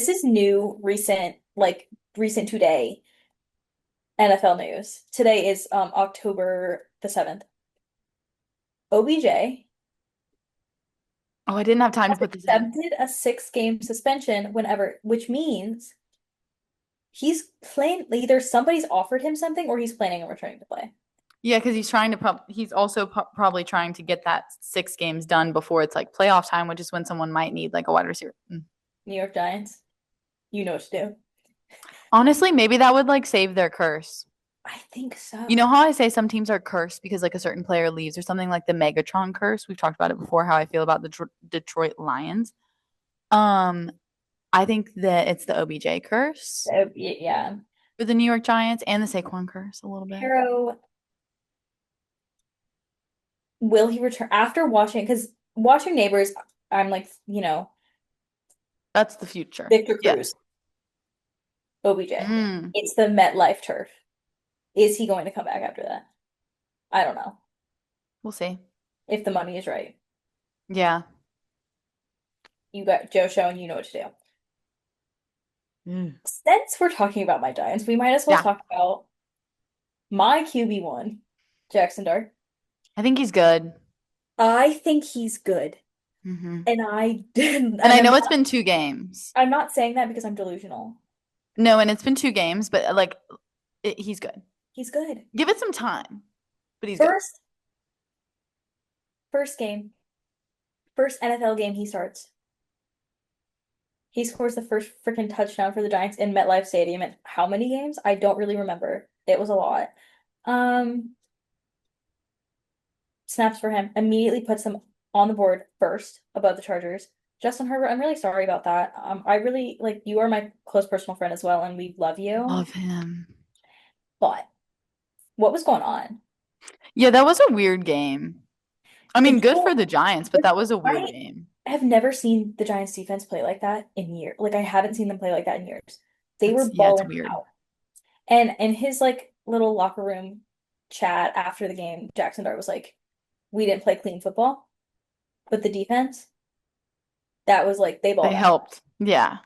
A: is new recent today NFL news. Today is October the 7th. OBJ
B: Oh, I didn't have time to
A: has
B: put this in.
A: accepted a 6-game suspension whenever, which means he's playing either somebody's offered him something or he's planning on returning to play.
B: Yeah, because he's trying to he's also probably trying to get that 6 games done before it's like playoff time, which is when someone might need like a wide receiver.
A: New York Giants, you know what to do.
B: Honestly, maybe that would like save their curse.
A: I think
B: You know
A: so.
B: how I say some teams are cursed because like a certain player leaves or something like the Megatron curse? We've talked about it before, how I feel about the Detroit Lions. Um, I think that it's the OBJ curse
A: Yeah.
B: for the New York Giants and the Saquon curse a little bit.
A: Harrow, will he return after watching? Because watching Neighbors, I'm like,
B: That's the future.
A: Victor Cruz,
B: Yes.
A: OBJ.
B: Mm,
A: It's the MetLife turf. Is he going to come back after that? I don't know.
B: we'll see.
A: If the money is right.
B: Yeah.
A: You got Joe Show and you know what to do.
B: Mm.
A: Since we're talking about my Giants, we might as well
B: Yeah.
A: talk about my QB1, Jackson Dart.
B: I think he's good.
A: I think he's good.
B: Hmm.
A: And I didn't,
B: And
A: and
B: I know it's been 2 games.
A: I'm not saying that because I'm delusional.
B: No, and it's been 2 games, but he's good.
A: He's good.
B: Give it some time, but he's good.
A: First, first game, first NFL game he starts. He scores the first freaking touchdown for the Giants in MetLife Stadium in how many games? I don't really remember. It was a lot. Um, Snaps for him, immediately puts them on the board first above the Chargers. Justin Herbert, I'm really sorry about that. I really like you are my close personal friend as well, and we love you.
B: Love him.
A: But what was going on?
B: Yeah, that was a weird game. I
A: The
B: mean, good for
A: people,
B: the Giants, but that was a weird
A: I
B: game.
A: have never seen the Giants defense play like that in years. Like I haven't seen them play like that in years. They were
B: Yeah, it's
A: balling
B: weird.
A: out. And in his like little locker room chat after the game, Jackson Dart was like, "We didn't play clean football, but the defense, that was like they
B: They
A: balled out."
B: helped. Yeah.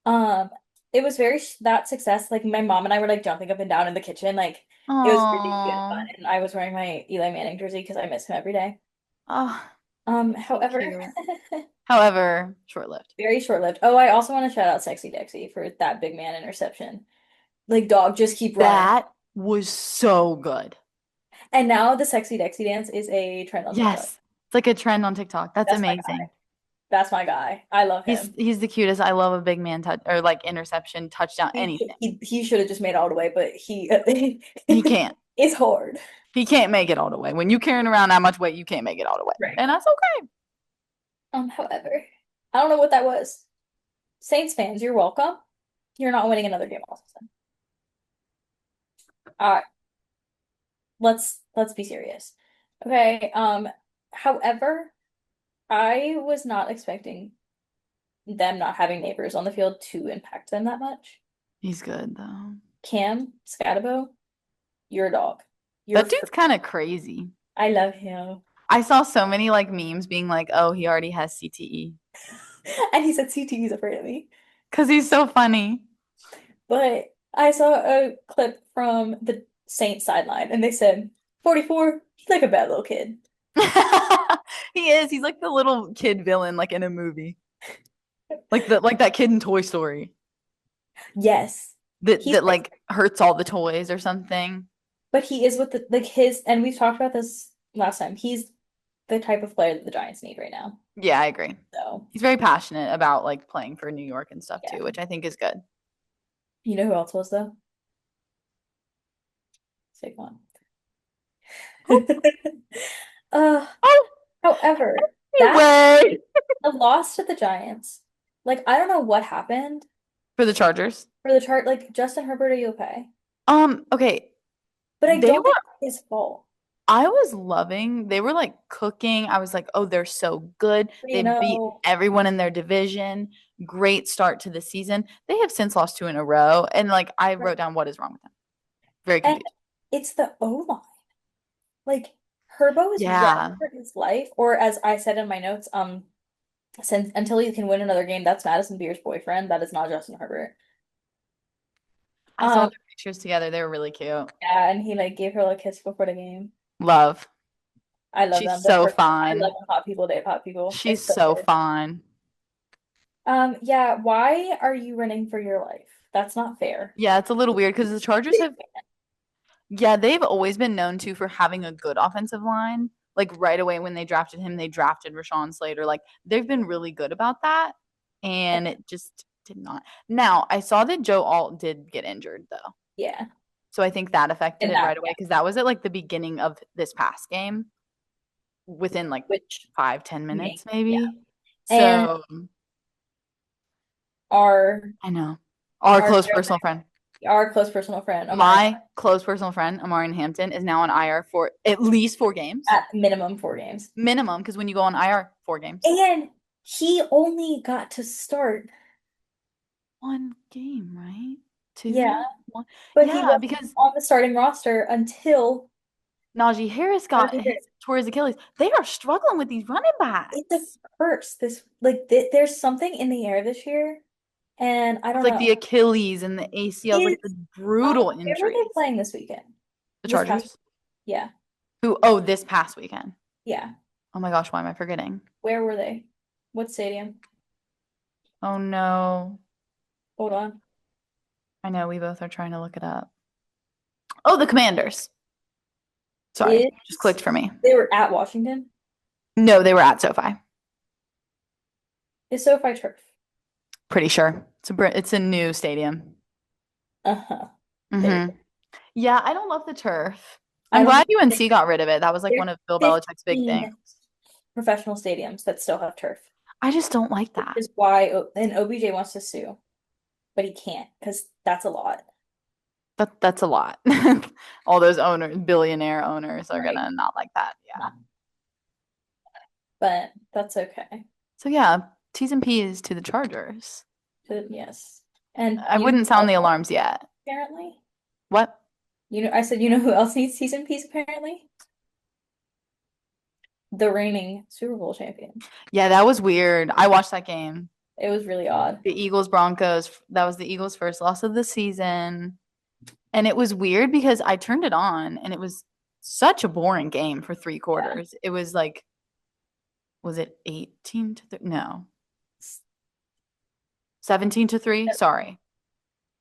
A: Um, it was very that success. Like my mom and I were like jumping up and down in the kitchen. Like it was really good fun.
B: Oh,
A: And I was wearing my Eli Manning jersey because I miss him every day.
B: oh, so
A: However,
B: cute. However, short-lived.
A: very short-lived. Oh, I also want to shout out Sexy Dexy for that big man interception. Like dog, just keep running.
B: That was so good.
A: And now the Sexy Dexy dance is a trend on TikTok.
B: Yes. It's like a trend on TikTok. That's
A: That's my guy.
B: amazing.
A: That's my guy. I love
B: He's
A: him.
B: he's the cutest. I love a big man touch or like interception, touchdown, anything.
A: He should have just made all the way, but he
B: He can't.
A: it's hard.
B: He can't make it all the way. When you carrying around that much weight, you can't make it all the way.
A: Right.
B: And that's okay.
A: However, I don't know what that was. Saints fans, you're welcome. You're not winning another game all season. Uh, let's be serious. Okay. However, I was not expecting them not having neighbors on the field to impact them that much.
B: He's good though.
A: Cam Scatabo, you're a dog. You're
B: That
A: fr
B: dude's kind of crazy.
A: I love him.
B: I saw so many like memes being like, "Oh, he already has CTE."
A: And he said CT is afraid of me.
B: Cuz he's so funny.
A: But I saw a clip from the Saints sideline and they said 44, he's like a bad little kid.
B: He is. He's like the little kid villain like in a movie. Like that kid in Toy Story
A: Yes.
B: that
A: He's
B: that like hurts all the toys or something.
A: but he is with the like his and we've talked about this last time. He's the type of player that the Giants need right now.
B: Yeah, I agree.
A: So,
B: He's very passionate about like playing for New York and stuff
A: yeah.
B: too, which I think is good.
A: You know who else was though? Saquon.
B: Oh,
A: Uh,
B: oh,
A: however, that
B: anyway.
A: the loss to the Giants, like I don't know what happened
B: For the Chargers.
A: for the chart. Like Justin Herbert, are you okay?
B: Okay.
A: But I
B: They
A: don't
B: were
A: think it's his fault.
B: I was loving, they were like cooking. I was like, oh, they're so good. They
A: You
B: beat
A: know,
B: everyone in their division. Great start to the season. They have since lost 2 in a row. And like I
A: right.
B: wrote down what is wrong with them. Very
A: And
B: confused.
A: it's the O-line. Like Herbo is running
B: Yeah.
A: for his life, or as I said in my notes, since until he can win another game, that's Madison Beer's boyfriend. That is not Justin Herbert.
B: I saw
A: Um,
B: their pictures together. They were really cute.
A: yeah, and he like gave her a kiss before the game.
B: Love.
A: I love
B: She's
A: them. They're
B: so
A: perfect. I love
B: fine.
A: when hot people date hot people.
B: She's
A: It's so
B: so
A: good.
B: fine.
A: Yeah, why are you running for your life? That's not fair.
B: Yeah, it's a little weird because the Chargers have, yeah, they've always been known to for having a good offensive line. Like right away when they drafted him, they drafted Rashawn Slater. Like they've been really good about that. And it just did not. Now, I saw that Joe Alt did get injured though.
A: Yeah.
B: So I think that affected
A: in
B: it
A: that,
B: right away
A: yeah.
B: because that was at like the beginning of this past game within like
A: Which
B: 5, 10 minutes,
A: meeting, yeah.
B: maybe.
A: And
B: So
A: our
B: I know. Our
A: our
B: close personal friend.
A: our close personal friend, Amari,
B: My close personal friend, Amari in Hampton, is now on IR for at least 4 games.
A: at minimum 4 games.
B: Minimum, because when you go on IR, 4 games.
A: And he only got to start,
B: 1 game, right?
A: yeah,
B: Two? One.
A: but he
B: Yeah,
A: wasn't
B: because
A: on the starting roster until
B: Najee Harris got
A: Najee
B: his
A: Harris.
B: tore his Achilles. They are struggling with these running
A: It's a
B: backs.
A: curse. This there's something in the air this year, and I
B: With
A: don't
B: like the
A: know.
B: Achilles and the ACLs, like
A: Is
B: the brutal
A: where were they
B: injuries.
A: playing this weekend?
B: The
A: This past,
B: Chargers?
A: yeah,
B: Who, oh, this past weekend.
A: yeah.
B: Oh my gosh, why am I forgetting?
A: Where were they? What stadium?
B: Oh no.
A: Hold on.
B: I know we both are trying to look it up. Oh, the Commanders. Sorry, just
A: Is
B: clicked for me.
A: they were at Washington?
B: No, they were at SoFi.
A: Is SoFi turf?
B: Pretty sure. It's a new stadium.
A: Uh-huh. There.
B: Hmm. Yeah, I don't love the turf.
A: I
B: I'm
A: don't
B: glad
A: think
B: UNC got rid of it. That was like
A: there's
B: one of Bill Belichick's big things.
A: 15 professional stadiums that still have turf,
B: I just don't like
A: which
B: that.
A: is why and OBJ wants to sue, but he can't because that's a lot.
B: That's a lot. All those owners, billionaire owners are
A: Right.
B: gonna not like that. Yeah.
A: But that's okay.
B: So yeah, T's and P's to the Chargers.
A: But yes. And
B: I
A: you know
B: wouldn't
A: who
B: sound
A: else
B: the alarms yet.
A: apparently?
B: What?
A: I said you know who else needs season piece apparently? The reigning Super Bowl champions.
B: Yeah, that was weird. I watched that game.
A: It was really odd.
B: The Eagles Broncos. That was the Eagles' first loss of the season. And it was weird because I turned it on and it was such a boring game for three
A: Yeah.
B: quarters. It was like, was it 18 to 3? No, 17 to 3. Sorry.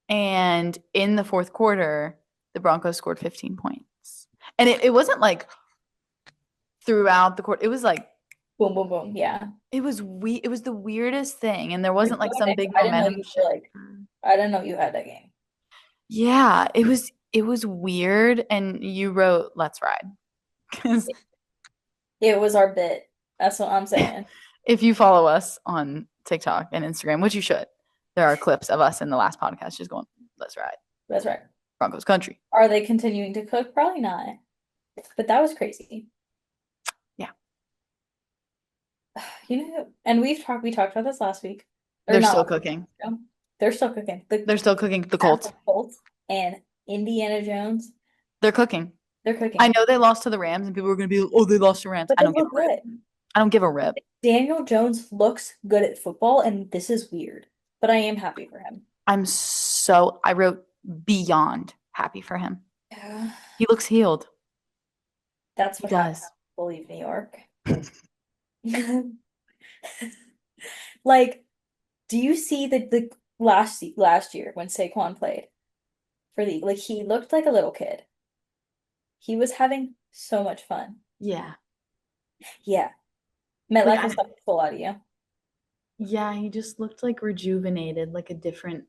B: And in the fourth quarter, the Broncos scored 15 points. And it wasn't like throughout the court. It was like,
A: Boom, boom, boom. Yeah.
B: it was the weirdest thing. And there
A: Were you
B: wasn't like
A: going,
B: some
A: Nick?
B: big
A: I didn't know
B: momentum
A: you were
B: shift.
A: like I didn't know you had that game.
B: Yeah, it was weird. And you wrote "Let's Ride" because
A: It was our bit. That's what I'm saying.
B: if you follow us on TikTok and Instagram, which you should, there are clips of us in the last podcast just going, "Let's ride,
A: That's right.
B: Broncos country."
A: Are they continuing to cook? Probably not. But that was crazy.
B: Yeah,
A: And we talked about this last week. Or
B: they're
A: not
B: still
A: last
B: cooking.
A: week. No. They're still cooking. The
B: They're still cooking. The Colts.
A: Atlanta Colts and Indiana Jones,
B: They're cooking.
A: they're
B: I
A: cooking.
B: know they lost to the Rams, and people are going to be like, "Oh, they lost to Rams."
A: But
B: I
A: they
B: don't give
A: look
B: a rip.
A: good.
B: I don't give a rip.
A: Daniel Jones looks good at football, and this is weird. But I am happy for him.
B: I wrote beyond happy for him.
A: Yeah.
B: He looks healed.
A: That's
B: He
A: what happens
B: does.
A: when you leave New York. Like, do you see the last year when Saquon played for the like he looked like a little kid. He was having so much fun.
B: Yeah.
A: Yeah.
B: Like
A: MetLife will
B: I,
A: suck the full out of you.
B: yeah, he just looked like rejuvenated, like a different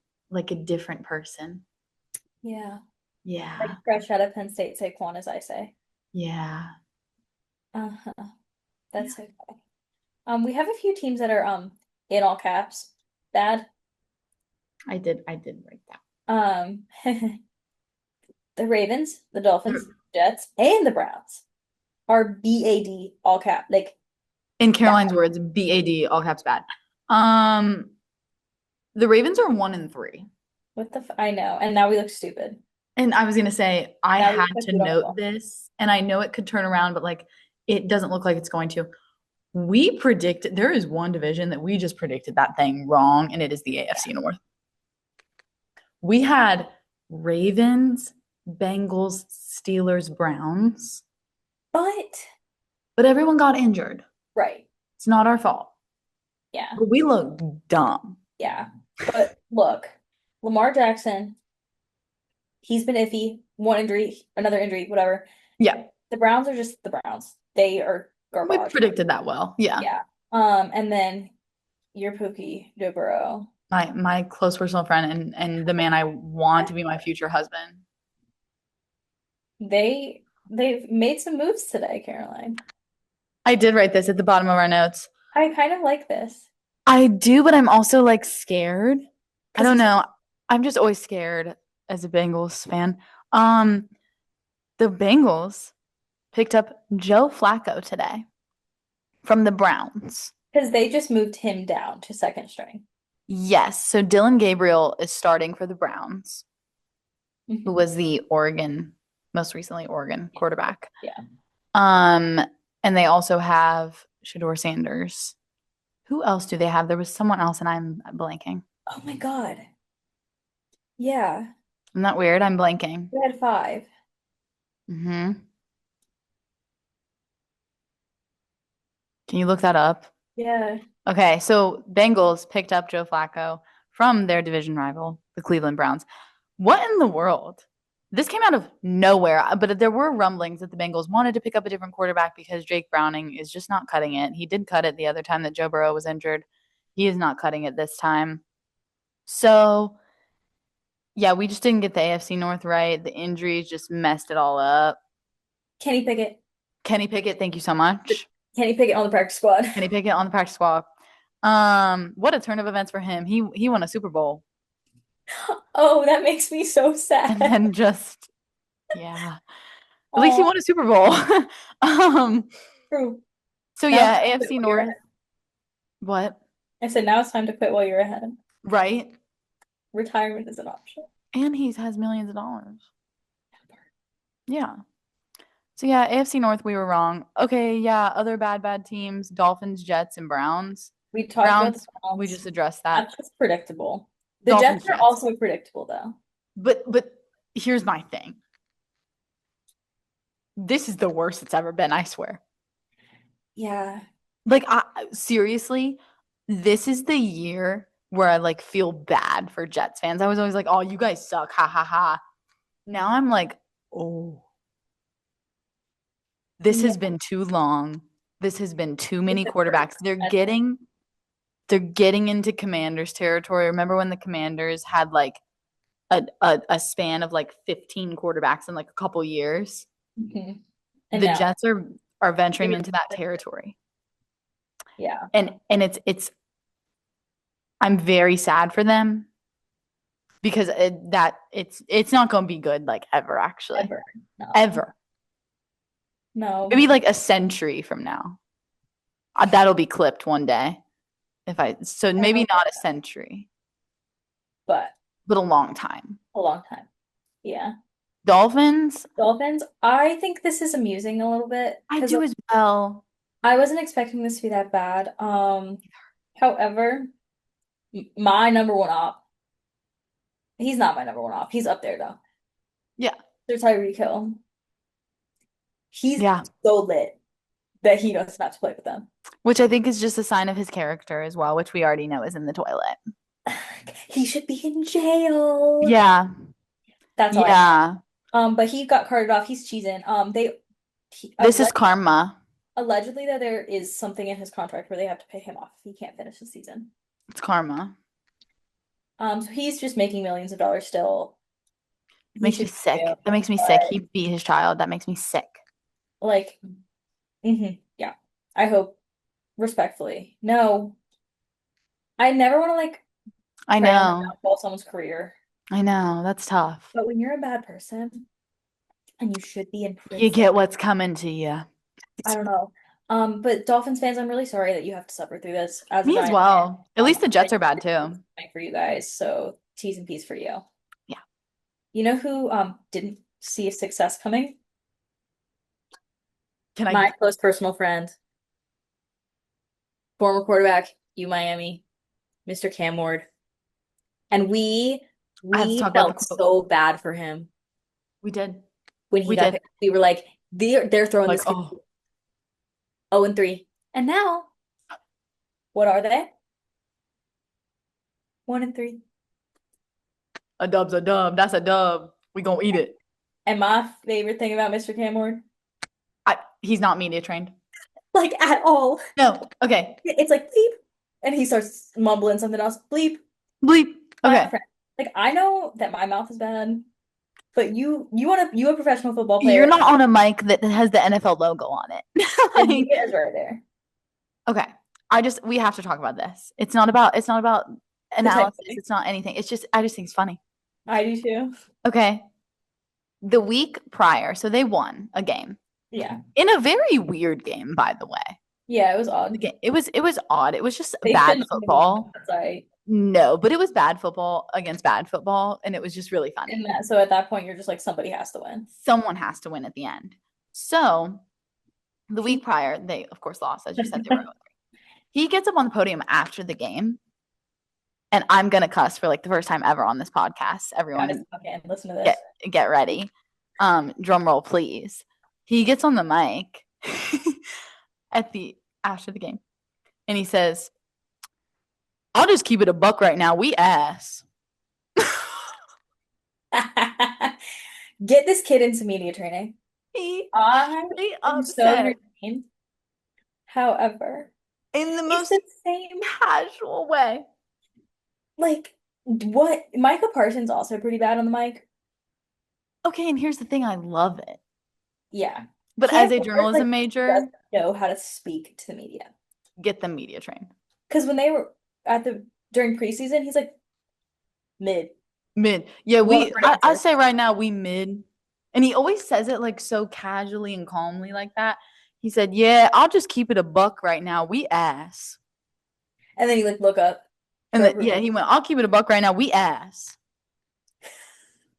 B: person.
A: Yeah. Like
B: Yeah.
A: fresh out of Penn State Saquon, as I say.
B: Yeah.
A: Uh-huh.
B: Yeah.
A: That's okay. We have a few teams that are in all caps. Bad.
B: I did write that.
A: Um the Ravens, the Dolphins,
B: They're-
A: Jets, and the Browns are BAD all cap. Like
B: In
A: bad.
B: Caroline's words, BAD, all caps bad. Um, the Ravens are 1-3.
A: What the I know. And now we look stupid.
B: And I was gonna say, I
A: Now we
B: had
A: look like
B: to
A: we don't have
B: note
A: ball.
B: this, and I know it could turn around, but like it doesn't look like it's going to. We predicted there is one division that we just predicted that thing wrong, and it is the AFC North. We had Ravens, Bengals, Steelers, Browns,
A: But
B: but everyone got injured.
A: right.
B: It's not our fault.
A: Yeah.
B: But we look dumb.
A: Yeah. But look, Lamar Jackson, he's been iffy. One injury, another injury, whatever.
B: Yeah,
A: The Browns are just the Browns. They are
B: we
A: garbage.
B: predicted that well. Yeah.
A: Yeah. And then your Pookie Joe Burrow.
B: My close personal friend and the man I want to be my future husband.
A: they've made some moves today, Caroline.
B: I did write this at the bottom of our notes.
A: I kind of like this
B: I do, but I'm also like scared. I
A: because
B: don't
A: he's
B: know. I'm just always scared as a Bengals fan. Um, the Bengals picked up Joe Flacco today from the Browns.
A: because they just moved him down to second string.
B: Yes, so Dylan Gabriel is starting for the Browns, who
A: Hmm.
B: was the most recently Oregon quarterback.
A: Yeah.
B: Um, and they also have Shador Sanders. Who else do they have? There was someone else, and I'm blanking.
A: Oh my God. Yeah.
B: Isn't that weird? I'm blanking.
A: We had five.
B: Hmm. Can you look that up?
A: Yeah.
B: Okay, so Bengals picked up Joe Flacco from their division rival, the Cleveland Browns. What in the world? This came out of nowhere, but there were rumblings that the Bengals wanted to pick up a different quarterback because Jake Browning is just not cutting it. He did cut it the other time that Joe Burrow was injured. He is not cutting it this time. So, yeah, we just didn't get the AFC North right. The injuries just messed it all up.
A: Kenny Pickett.
B: Kenny Pickett, thank you so much.
A: Kenny Pickett on the practice squad.
B: Kenny Pickett on the practice squad. What a turn of events for him. He won a Super Bowl
A: Oh, that makes me so
B: and
A: sad.
B: then just yeah. At least he
A: Oh,
B: won a Super Bowl. Um,
A: true.
B: so
A: Now it's
B: yeah,
A: time to quit
B: AFC
A: while you're
B: North.
A: ahead.
B: What?
A: I said now it's time to quit while you're ahead.
B: Right?
A: Retirement is an option.
B: And he has millions of dollars. Yeah. So yeah, AFC North, we were wrong. Okay, yeah, other bad teams, Dolphins, Jets, and Browns.
A: We talked about the
B: Browns, we
A: Browns.
B: just addressed that.
A: That's just predictable. The Jets
B: Dolphins,
A: are
B: Jets.
A: also predictable though.
B: But here's my thing. This is the worst it's ever been, I swear.
A: Yeah.
B: Like seriously, this is the year where I like feel bad for Jets fans. I was always like, "Oh, you guys suck." Ha ha ha. Now I'm like, "Oh, this
A: Yeah.
B: has been too long. This has been too
A: It's
B: many
A: the
B: quarterbacks.
A: first.
B: They're getting into Commanders territory. Remember when the Commanders had like a span of like 15 quarterbacks in like a couple years?
A: Mhm. And
B: The
A: now,
B: Jets are venturing into that territory.
A: yeah,
B: And it's I'm very sad for them because it's not going to be good like ever actually.
A: ever. No,
B: Ever.
A: no.
B: Maybe like a century from now. That'll be clipped one day. If I so
A: I
B: maybe
A: hope
B: not
A: that,
B: a century,
A: but
B: but a long time.
A: a long time. Yeah.
B: Dolphins,
A: Dolphins, I think this is amusing a little bit
B: I
A: because
B: do as well.
A: I wasn't expecting this to be that bad. However, my number one op, he's not my number one op. He's up there though.
B: Yeah.
A: There's Tyreek Hill. He's
B: Yeah.
A: so lit that he doesn't have to play with them.
B: Which I think is just a sign of his character as well, which we already know is in the toilet.
A: He should be in jail.
B: Yeah.
A: That's all I have.
B: Yeah.
A: But he got carted off. He's cheesing. He,
B: This is karma.
A: allegedly though there is something in his contract where they have to pay him off if he can't finish the season.
B: It's karma.
A: So he's just making millions of dollars still.
B: It
A: He
B: makes me
A: should be
B: sick.
A: jailed,
B: That makes me sick.
A: but
B: He beat his child. That makes me sick.
A: like, yeah. I hope respectfully. No, I never want to like
B: I
A: prey on the
B: know.
A: downfall of someone's career.
B: I know. That's tough.
A: But when you're a bad person and you should be in
B: You
A: prison,
B: get what's coming to you.
A: I don't know. But Dolphins fans, I'm really sorry that you have to suffer through this as a
B: Me as
A: Giants fan.
B: well. At least the
A: I
B: Jets are bad too.
A: fight for you guys, so T's and P's for you.
B: Yeah.
A: You know who didn't see success coming?
B: Can I?
A: My close personal friend, former quarterback, U Miami, Mr. Cam Ward. And
B: I have to
A: we
B: talk about the
A: felt
B: quote.
A: so bad for him
B: We did.
A: when he
B: We
A: got
B: did.
A: picked. We were like, they're throwing
B: Like,
A: this kid
B: oh,
A: 0-3. And now, what are they? 1-3.
B: a dub's a dub. That's a dub. We gonna eat it.
A: And my favorite thing about Mr. Cam Ward,
B: He's not media trained.
A: like at all.
B: No. Okay.
A: It's like bleep. And he starts mumbling something else. Bleep.
B: Bleep.
A: My
B: Okay.
A: friend. Like I know that my mouth is bad. But you a professional football
B: You're
A: player,
B: not on a mic that has the NFL logo on it.
A: and
B: Like,
A: media is right there.
B: okay. We have to talk about this. It's not about
A: The type of
B: analysis.
A: thing.
B: It's not anything. It's just I just think it's funny.
A: I do too.
B: Okay. The week prior, so they won a game
A: Yeah.
B: in a very weird game, by the way.
A: Yeah, it was odd.
B: It was odd. It was just
A: They
B: bad
A: shouldn't have won.
B: football.
A: That's right.
B: No, but it was bad football against bad football, and it was just really funny.
A: And that, so at that point, you're just like, somebody has to win.
B: Someone has to win at the end. So the week prior, they of course lost, as you said, they were 0-3. He gets up on the podium after the game, and I'm gonna cuss for like the first time ever on this podcast.
A: Guys,
B: Everyone,
A: okay, listen to this.
B: get ready. Drum roll, please. He gets on the mic at the after the game, and he says, "I'll just keep it a buck right now. We ass."
A: Get this kid into media training.
B: He
A: I
B: straight
A: am
B: up
A: so
B: said
A: entertained. However,
B: in the
A: it's
B: most
A: the same.
B: casual way.
A: Like, what? Micah Parsons also pretty bad on the mic.
B: Okay, and here's the thing, I love it.
A: Yeah.
B: But as
A: Cam
B: a
A: Akers, like,
B: journalism major,
A: doesn't know how to speak to the media.
B: get them media trained.
A: Because when they were at the during preseason, he's like mid.
B: Mid. Yeah,
A: What for an
B: I
A: answer?
B: say right now we mid. And he always says it like so casually and calmly like that. He said, "Yeah, I'll just keep it a buck right now. We ass."
A: And then you like look up
B: And
A: for
B: yeah,
A: approval.
B: he went, "I'll keep it a buck right now. We ass."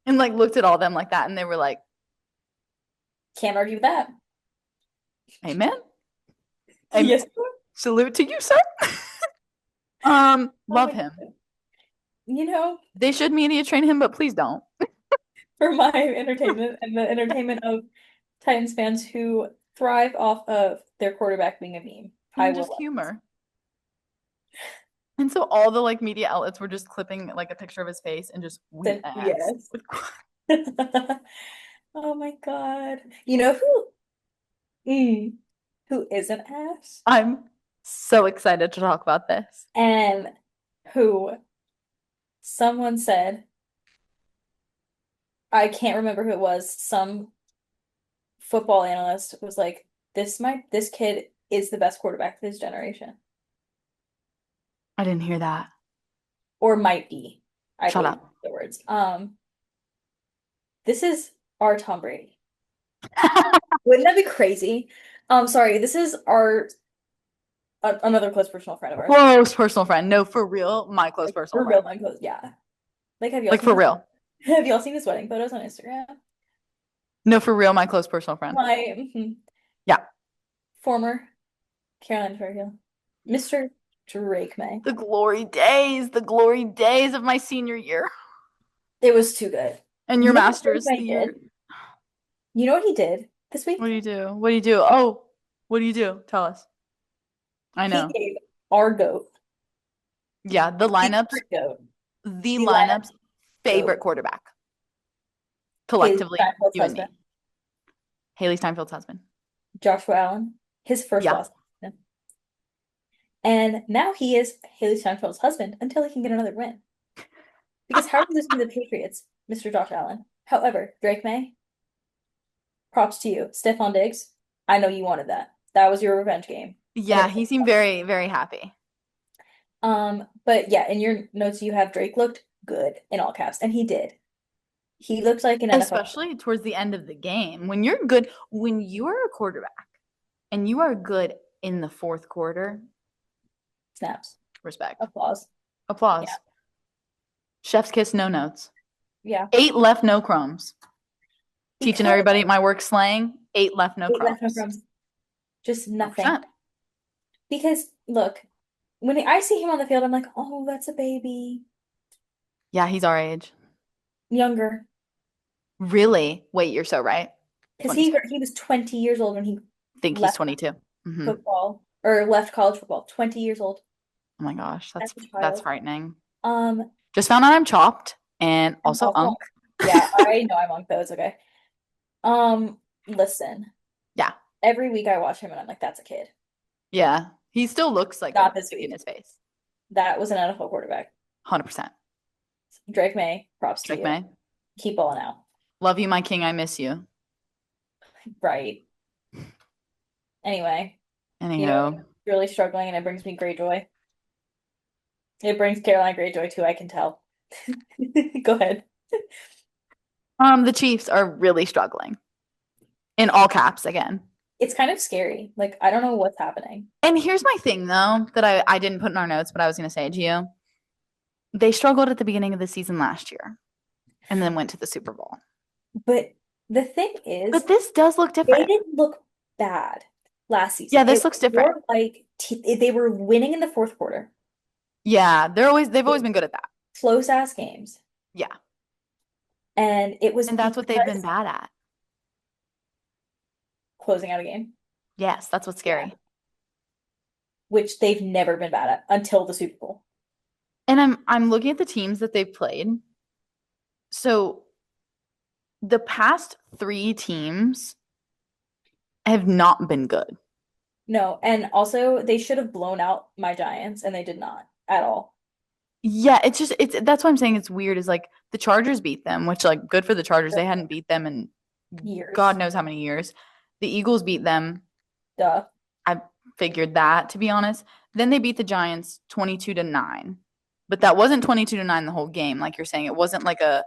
B: And like looked at all them like that and they were like,
A: Can't argue with that.
B: "Amen. Amen.
A: Yes.
B: Salute to you, sir."
A: Oh
B: Love
A: my
B: him.
A: God. You know,
B: They should media train him, but please don't.
A: for my entertainment and the entertainment of Titans fans who thrive off of their quarterback being a meme, I
B: And
A: will
B: just
A: love
B: humor. And so all the like media outlets were just clipping like a picture of his face and just we
A: it.
B: ass.
A: Yes. Oh my God. You know who isn't ass?
B: I'm so excited to talk about this.
A: And who someone said, I can't remember who it was, some football analyst was like, this kid is the best quarterback of his generation.
B: I didn't hear that.
A: Or might be, I
B: Shut
A: believe
B: up.
A: the words. This is our Tom Brady. Wouldn't that be crazy? Sorry, this is our another close personal friend of ours.
B: Close personal friend. No, for real, my close
A: Like
B: personal
A: for real,
B: friend.
A: my close, yeah. Like, have y'all
B: Like
A: seen
B: for
A: his
B: real.
A: have y'all seen his wedding photos on Instagram?
B: No, for real, my close personal friend.
A: My
B: Yeah.
A: former Caroline Fairhill, Mr. Drake May.
B: The glory days of my senior year
A: It was too good.
B: and your
A: You know what Drake
B: master's
A: May
B: the year.
A: did? You know what he did this
B: What
A: week?
B: do you do? What do you do? Oh, what do you do? Tell us. I
A: He
B: know.
A: gave our goat,
B: Yeah,
A: the current goat,
B: the
A: the lineup
B: lineup's favorite
A: goat,
B: quarterback
A: Haley
B: collectively,
A: Steinfeld's
B: you and
A: husband,
B: me. Haley Steinfeld's husband.
A: Joshua Allen, his first
B: Yeah.
A: loss. And now he is Haley Steinfeld's husband until he can get another win. Because how are you losing to the Patriots, Mr. Josh Allen? However, Drake May, props to you. Stephon Diggs, I know you wanted that. That was your revenge game. And
B: Yeah,
A: it
B: he seemed very, very happy.
A: but yeah, in your notes you have Drake looked good in all caps, and he did. He looked like an NFL
B: Especially towards the end of the game. When you're good, when you are a quarterback and you are good in the fourth quarter,
A: snaps.
B: respect.
A: Applause.
B: Applause.
A: Yeah.
B: Chef's kiss, no notes.
A: Yeah.
B: 8 left, no crumbs. Teaching
A: Because
B: everybody at my work slang, 8 left, no
A: eight left no
B: crumbs.
A: crumbs. Just nothing.
B: 100%.
A: Because look, when I see him on the field, I'm like, oh, that's a baby.
B: Yeah, he's our age.
A: Younger.
B: Really? Wait, you're so right.
A: Because
B: 22.
A: he was 20 years old when he
B: Think he's
A: left
B: 22.
A: football or left college football. 20 years old.
B: Oh my gosh,
A: That's a
B: that's
A: child.
B: frightening.
A: Um,
B: Just found out I'm chopped and
A: and
B: also
A: also,
B: unk.
A: yeah, I know I'm on though. It's okay. Listen,
B: Yeah.
A: every week I watch him and I'm like, that's a kid.
B: Yeah. He still looks like a
A: Not this
B: baby in
A: week.
B: his face.
A: That was an NFL quarterback.
B: 100%.
A: Drake May, props to
B: Drake
A: you.
B: May.
A: Keep balling out.
B: Love you, my king. I miss you.
A: Right. Anyway,
B: Anyhow,
A: really struggling and it brings me great joy. It brings Caroline great joy too, I can tell. Go ahead.
B: the Chiefs are really struggling in all caps again.
A: It's kind of scary. Like, I don't know what's happening.
B: And here's my thing though, that I didn't put in our notes, but I was gonna say to you. They struggled at the beginning of the season last year and then went to the Super Bowl.
A: But the thing is,
B: But this does look
A: they
B: different.
A: didn't look bad last season.
B: Yeah,
A: It
B: this looks
A: was
B: different.
A: more like they were winning in the fourth quarter.
B: Yeah, they've always been good at that.
A: Close ass games.
B: Yeah.
A: And it was
B: And that's what they've been
A: because
B: bad at.
A: closing out a game.
B: Yes, that's what's
A: Yeah.
B: scary.
A: Which they've never been bad at until the Super Bowl.
B: And I'm looking at the teams that they've played. So the past 3 teams have not been good.
A: No, and also they should have blown out my Giants, and they did not at all.
B: Yeah, it's that's why I'm saying it's weird is like the Chargers beat them, which like good for the Chargers. They hadn't beat them in God
A: Years.
B: knows how many years. The Eagles beat them.
A: Duh.
B: I figured that, to be honest. Then they beat the Giants 22-9. But that wasn't 22-9 the whole game, like you're saying. It wasn't like a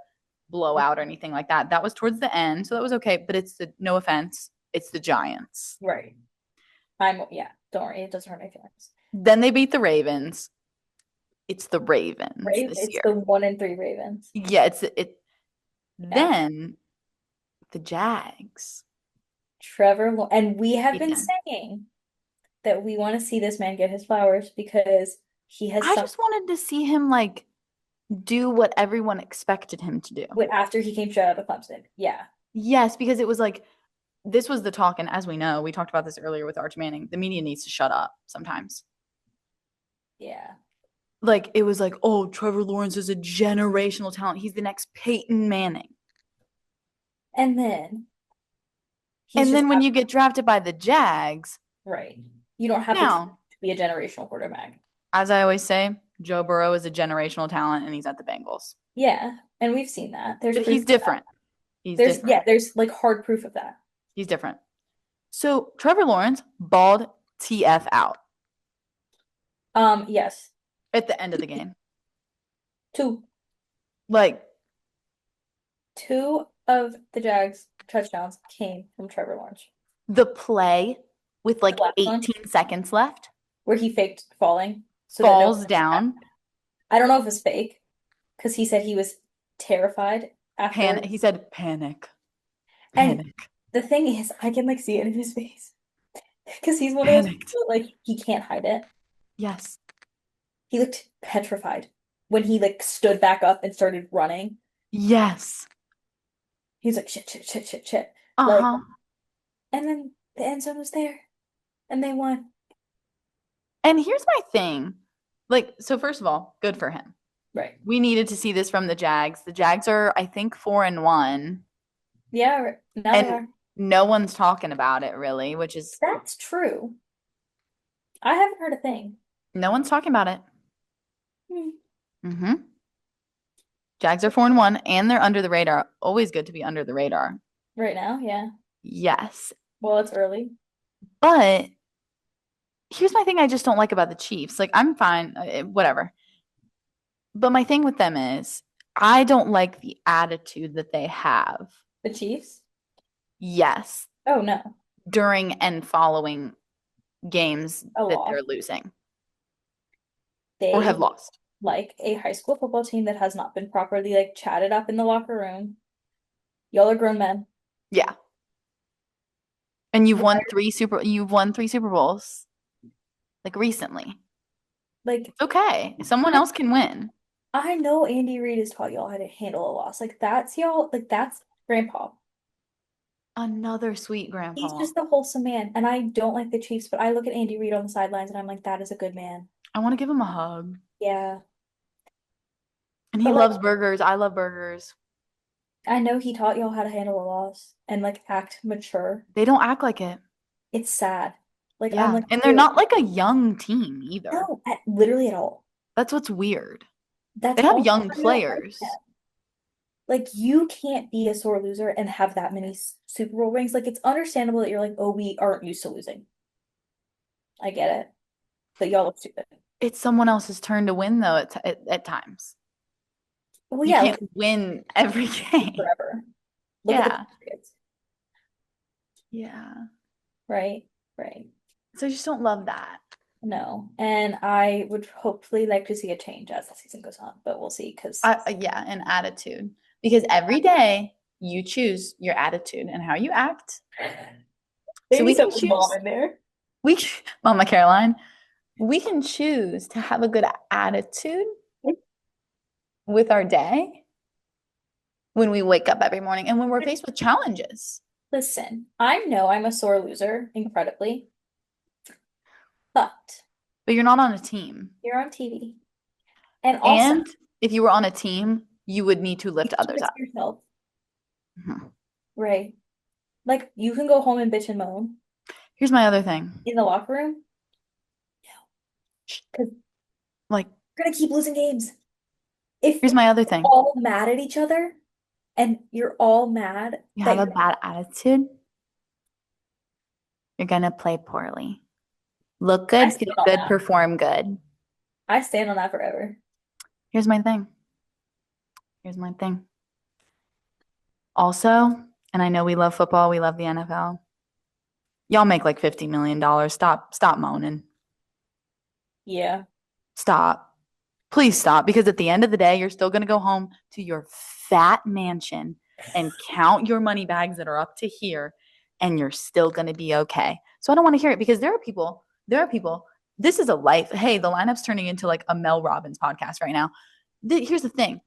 B: blowout or anything like that. That was towards the end, so that was okay. But it's the no offense, it's the Giants.
A: Right. Yeah, don't worry, it doesn't hurt my feelings.
B: Then they beat the Ravens. It's the Ravens
A: Right?
B: this
A: It's
B: year.
A: the 1-3 Ravens.
B: Yeah, it.
A: Yeah.
B: Then the Jags
A: And we have been
B: again.
A: saying that we want to see this man get his flowers because he has
B: I
A: some
B: just wanted to see him like do what everyone expected him to do.
A: after he came straight out of Clemson. Yeah.
B: Yes, because it was like this was the talk, and as we know, we talked about this earlier with Arch Manning. The media needs to shut up sometimes.
A: Yeah.
B: Like it was like, oh, Trevor Lawrence is a generational talent. He's the next Peyton Manning.
A: And then he's
B: And
A: just
B: then when you get drafted by the Jags,
A: right. You don't have the talent
B: now,
A: to be a generational quarterback.
B: as I always say, Joe Burrow is a generational talent, and he's at the Bengals.
A: Yeah, and we've seen that. There's
B: But
A: proof
B: he's
A: of that.
B: different. He's different.
A: There's like hard proof of that.
B: He's different. So Trevor Lawrence balled TF out
A: Yes.
B: at the end of the game.
A: Two
B: Like
A: two of the Jags touchdowns came from Trevor Lawrence.
B: the play with
A: The
B: like
A: last one
B: 18 seconds left,
A: where he faked falling so that no one
B: falls down,
A: I don't know if it's fake because he said he was terrified after.
B: panic. He said, panic,
A: And
B: panic,
A: the thing is, I can like see it in his face because he's one of those
B: panicked.
A: people that, like he can't hide it.
B: Yes.
A: He looked petrified when he like stood back up and started running.
B: Yes.
A: He's like shit, shit, shit, shit, shit. Like,
B: Uh-huh.
A: and then the end zone was there, and they won.
B: And here's my thing. Like, so first of all, good for him.
A: Right.
B: We needed to see this from the Jags. The Jags are, I think, 4-1,
A: Yeah. Now they
B: and
A: are.
B: no one's talking about it really, which is
A: That's true. I haven't heard a thing.
B: no one's talking about it.
A: Hmm.
B: Mm-hmm. Jags are 4-1, and they're under the radar. Always good to be under the radar.
A: Right now, yeah.
B: Yes.
A: Well, it's early.
B: But here's my thing I just don't like about the Chiefs. Like, I'm fine, whatever. But my thing with them is I don't like the attitude that they have.
A: The Chiefs?
B: Yes,
A: Oh no,
B: during and following games
A: a
B: that
A: loss.
B: they're losing or
A: They
B: have lost.
A: like a high school football team that has not been properly like chatted up in the locker room. Y'all are grown men.
B: Yeah. And you've
A: Why?
B: won 3 Super Bowls like recently.
A: Like
B: It's okay. Someone else can win.
A: I know Andy Reid has taught y'all how to handle a loss. Like that's y'all. Like that's grandpa.
B: Another sweet
A: He's
B: grandpa.
A: just a wholesome man. And I don't like the Chiefs, but I look at Andy Reid on the sidelines and I'm like, that is a good man.
B: I want to give him a hug.
A: Yeah.
B: And he
A: But like
B: loves burgers. I love burgers.
A: I know he taught y'all how to handle a loss and like act mature.
B: They don't act like it.
A: It's sad. Like I'm
B: Yeah.
A: like,
B: And they're
A: dude,
B: not like a young team either.
A: no, literally at all.
B: That's what's weird.
A: That's
B: They have
A: also
B: young
A: why I don't like
B: players.
A: him. Like you can't be a sore loser and have that many Super Bowl rings. Like it's understandable that you're like, oh, we aren't used to losing. I get it, but y'all look stupid.
B: It's someone else's turn to win though at times.
A: Well,
B: You
A: yeah, like
B: can't win every game.
A: forever. Look at the
B: Yeah.
A: Patriots,
B: Yeah.
A: right? Right.
B: So I just don't love that.
A: No, and I would hopefully like to see a change as the season goes on, but we'll see because
B: Yeah, an attitude. Because every day you choose your attitude and how you act. So
A: maybe
B: we can
A: someone's mom
B: choose,
A: in there.
B: Mama Caroline, we can choose to have a good attitude with our day when we wake up every morning and when we're faced with challenges.
A: Listen, I know I'm a sore loser, incredibly, but
B: But you're not on a team.
A: you're on TV. And also,
B: And if you were on a team, you would need to
A: you
B: lift
A: keep
B: others
A: it
B: up.
A: to yourself,
B: Mhm.
A: right? Like you can go home and bitch and moan
B: Here's my other thing.
A: in the locker room because
B: Like,
A: we're gonna keep losing games. If
B: here's my other
A: we're
B: thing.
A: all mad at each other and you're all mad
B: You
A: that
B: have a
A: you're
B: bad attitude, you're going to play poorly. Look
A: I
B: good, feel
A: stand on
B: good,
A: that.
B: perform good.
A: I stand on that forever.
B: Here's my thing. Here's my thing. Also, and I know we love football, we love the NFL. Y'all make like $50 million. Stop moaning.
A: Yeah.
B: Stop. Please stop. Because at the end of the day, you're still going to go home to your fat mansion and count your money bags that are up to here, and you're still going to be okay. So I don't want to hear it because there are people, this is a life. Hey, the lineup's turning into like a Mel Robbins podcast right now. Here's the thing.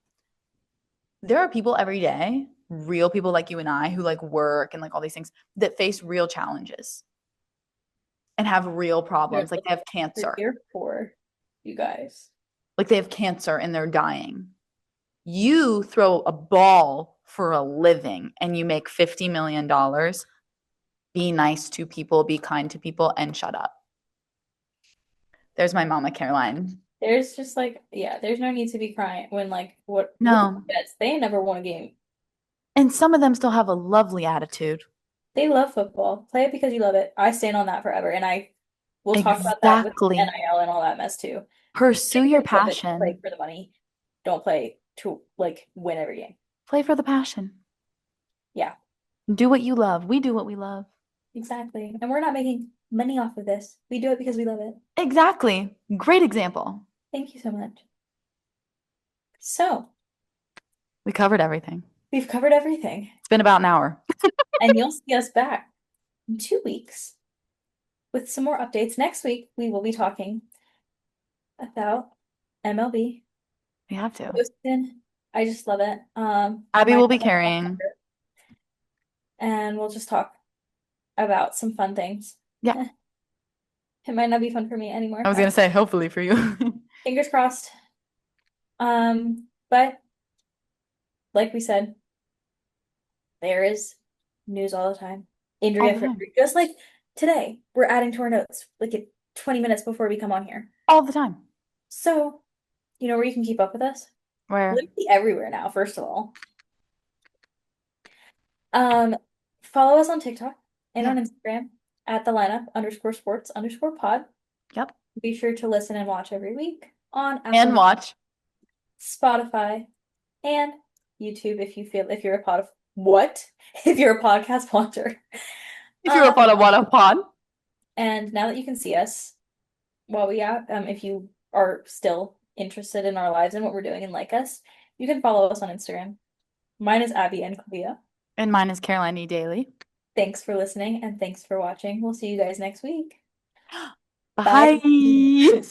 B: There are people every day, real people like you and I who like work and like all these things that face real challenges and have real
A: We're,
B: problems. Like they have
A: we're
B: cancer.
A: here for you guys.
B: Like they have cancer and they're dying. You throw a ball for a living and you make $50 million. Be nice to people, be kind to people, and shut up. There's my mama, Caroline.
A: There's just like, yeah, there's no need to be crying when like what look at
B: No.
A: the Jets. They ain't never won a game.
B: And some of them still have a lovely attitude.
A: They love football. Play it because you love it. I stand on that forever. And I will talk about that with
B: Exactly.
A: NIL and all that mess too. Play
B: Pursue
A: because
B: your
A: you love it. Play
B: passion.
A: for the money. Don't play to like win every game.
B: Play for the passion.
A: Yeah,
B: Do what you love. We do what we love.
A: exactly. And we're not making money off of this. We do it because we love it.
B: Exactly. Great example.
A: Thank you so much. So,
B: We covered everything.
A: we've covered everything.
B: It's been about an hour.
A: And you'll see us back in 2 weeks with some more updates. Next week, we will be talking about MLB.
B: We have to.
A: Houston. I just love it.
B: Abbie
A: My
B: will be carrying.
A: and we'll just talk about some fun things.
B: Yeah.
A: It might not be fun for me anymore.
B: I was going to say, hopefully for you.
A: Fingers crossed. But like we said, there is news all the time. Injury
B: All the
A: after
B: time.
A: injury. Just like today, we're adding to our notes like at 20 minutes before we come on here.
B: All the time.
A: So, you know where you can keep up with us?
B: Where?
A: Literally everywhere now, first of all. Um, Follow us on TikTok and
B: Yeah.
A: on Instagram at the lineup _sports_pod.
B: Yep.
A: Be sure to listen and watch every week on
B: And
A: Apple,
B: watch.
A: Spotify, and YouTube if you're a what? If you're a podcast watcher.
B: If you're a part of What a Pod.
A: And now that you can see us while we out, if you are still interested in our lives and what we're doing and like us, you can follow us on Instagram. Mine is Abbie and Caroline.
B: And mine is Caroline E. Daly.
A: Thanks for listening and thanks for watching. We'll see you guys next week. Bye.
B: Bye.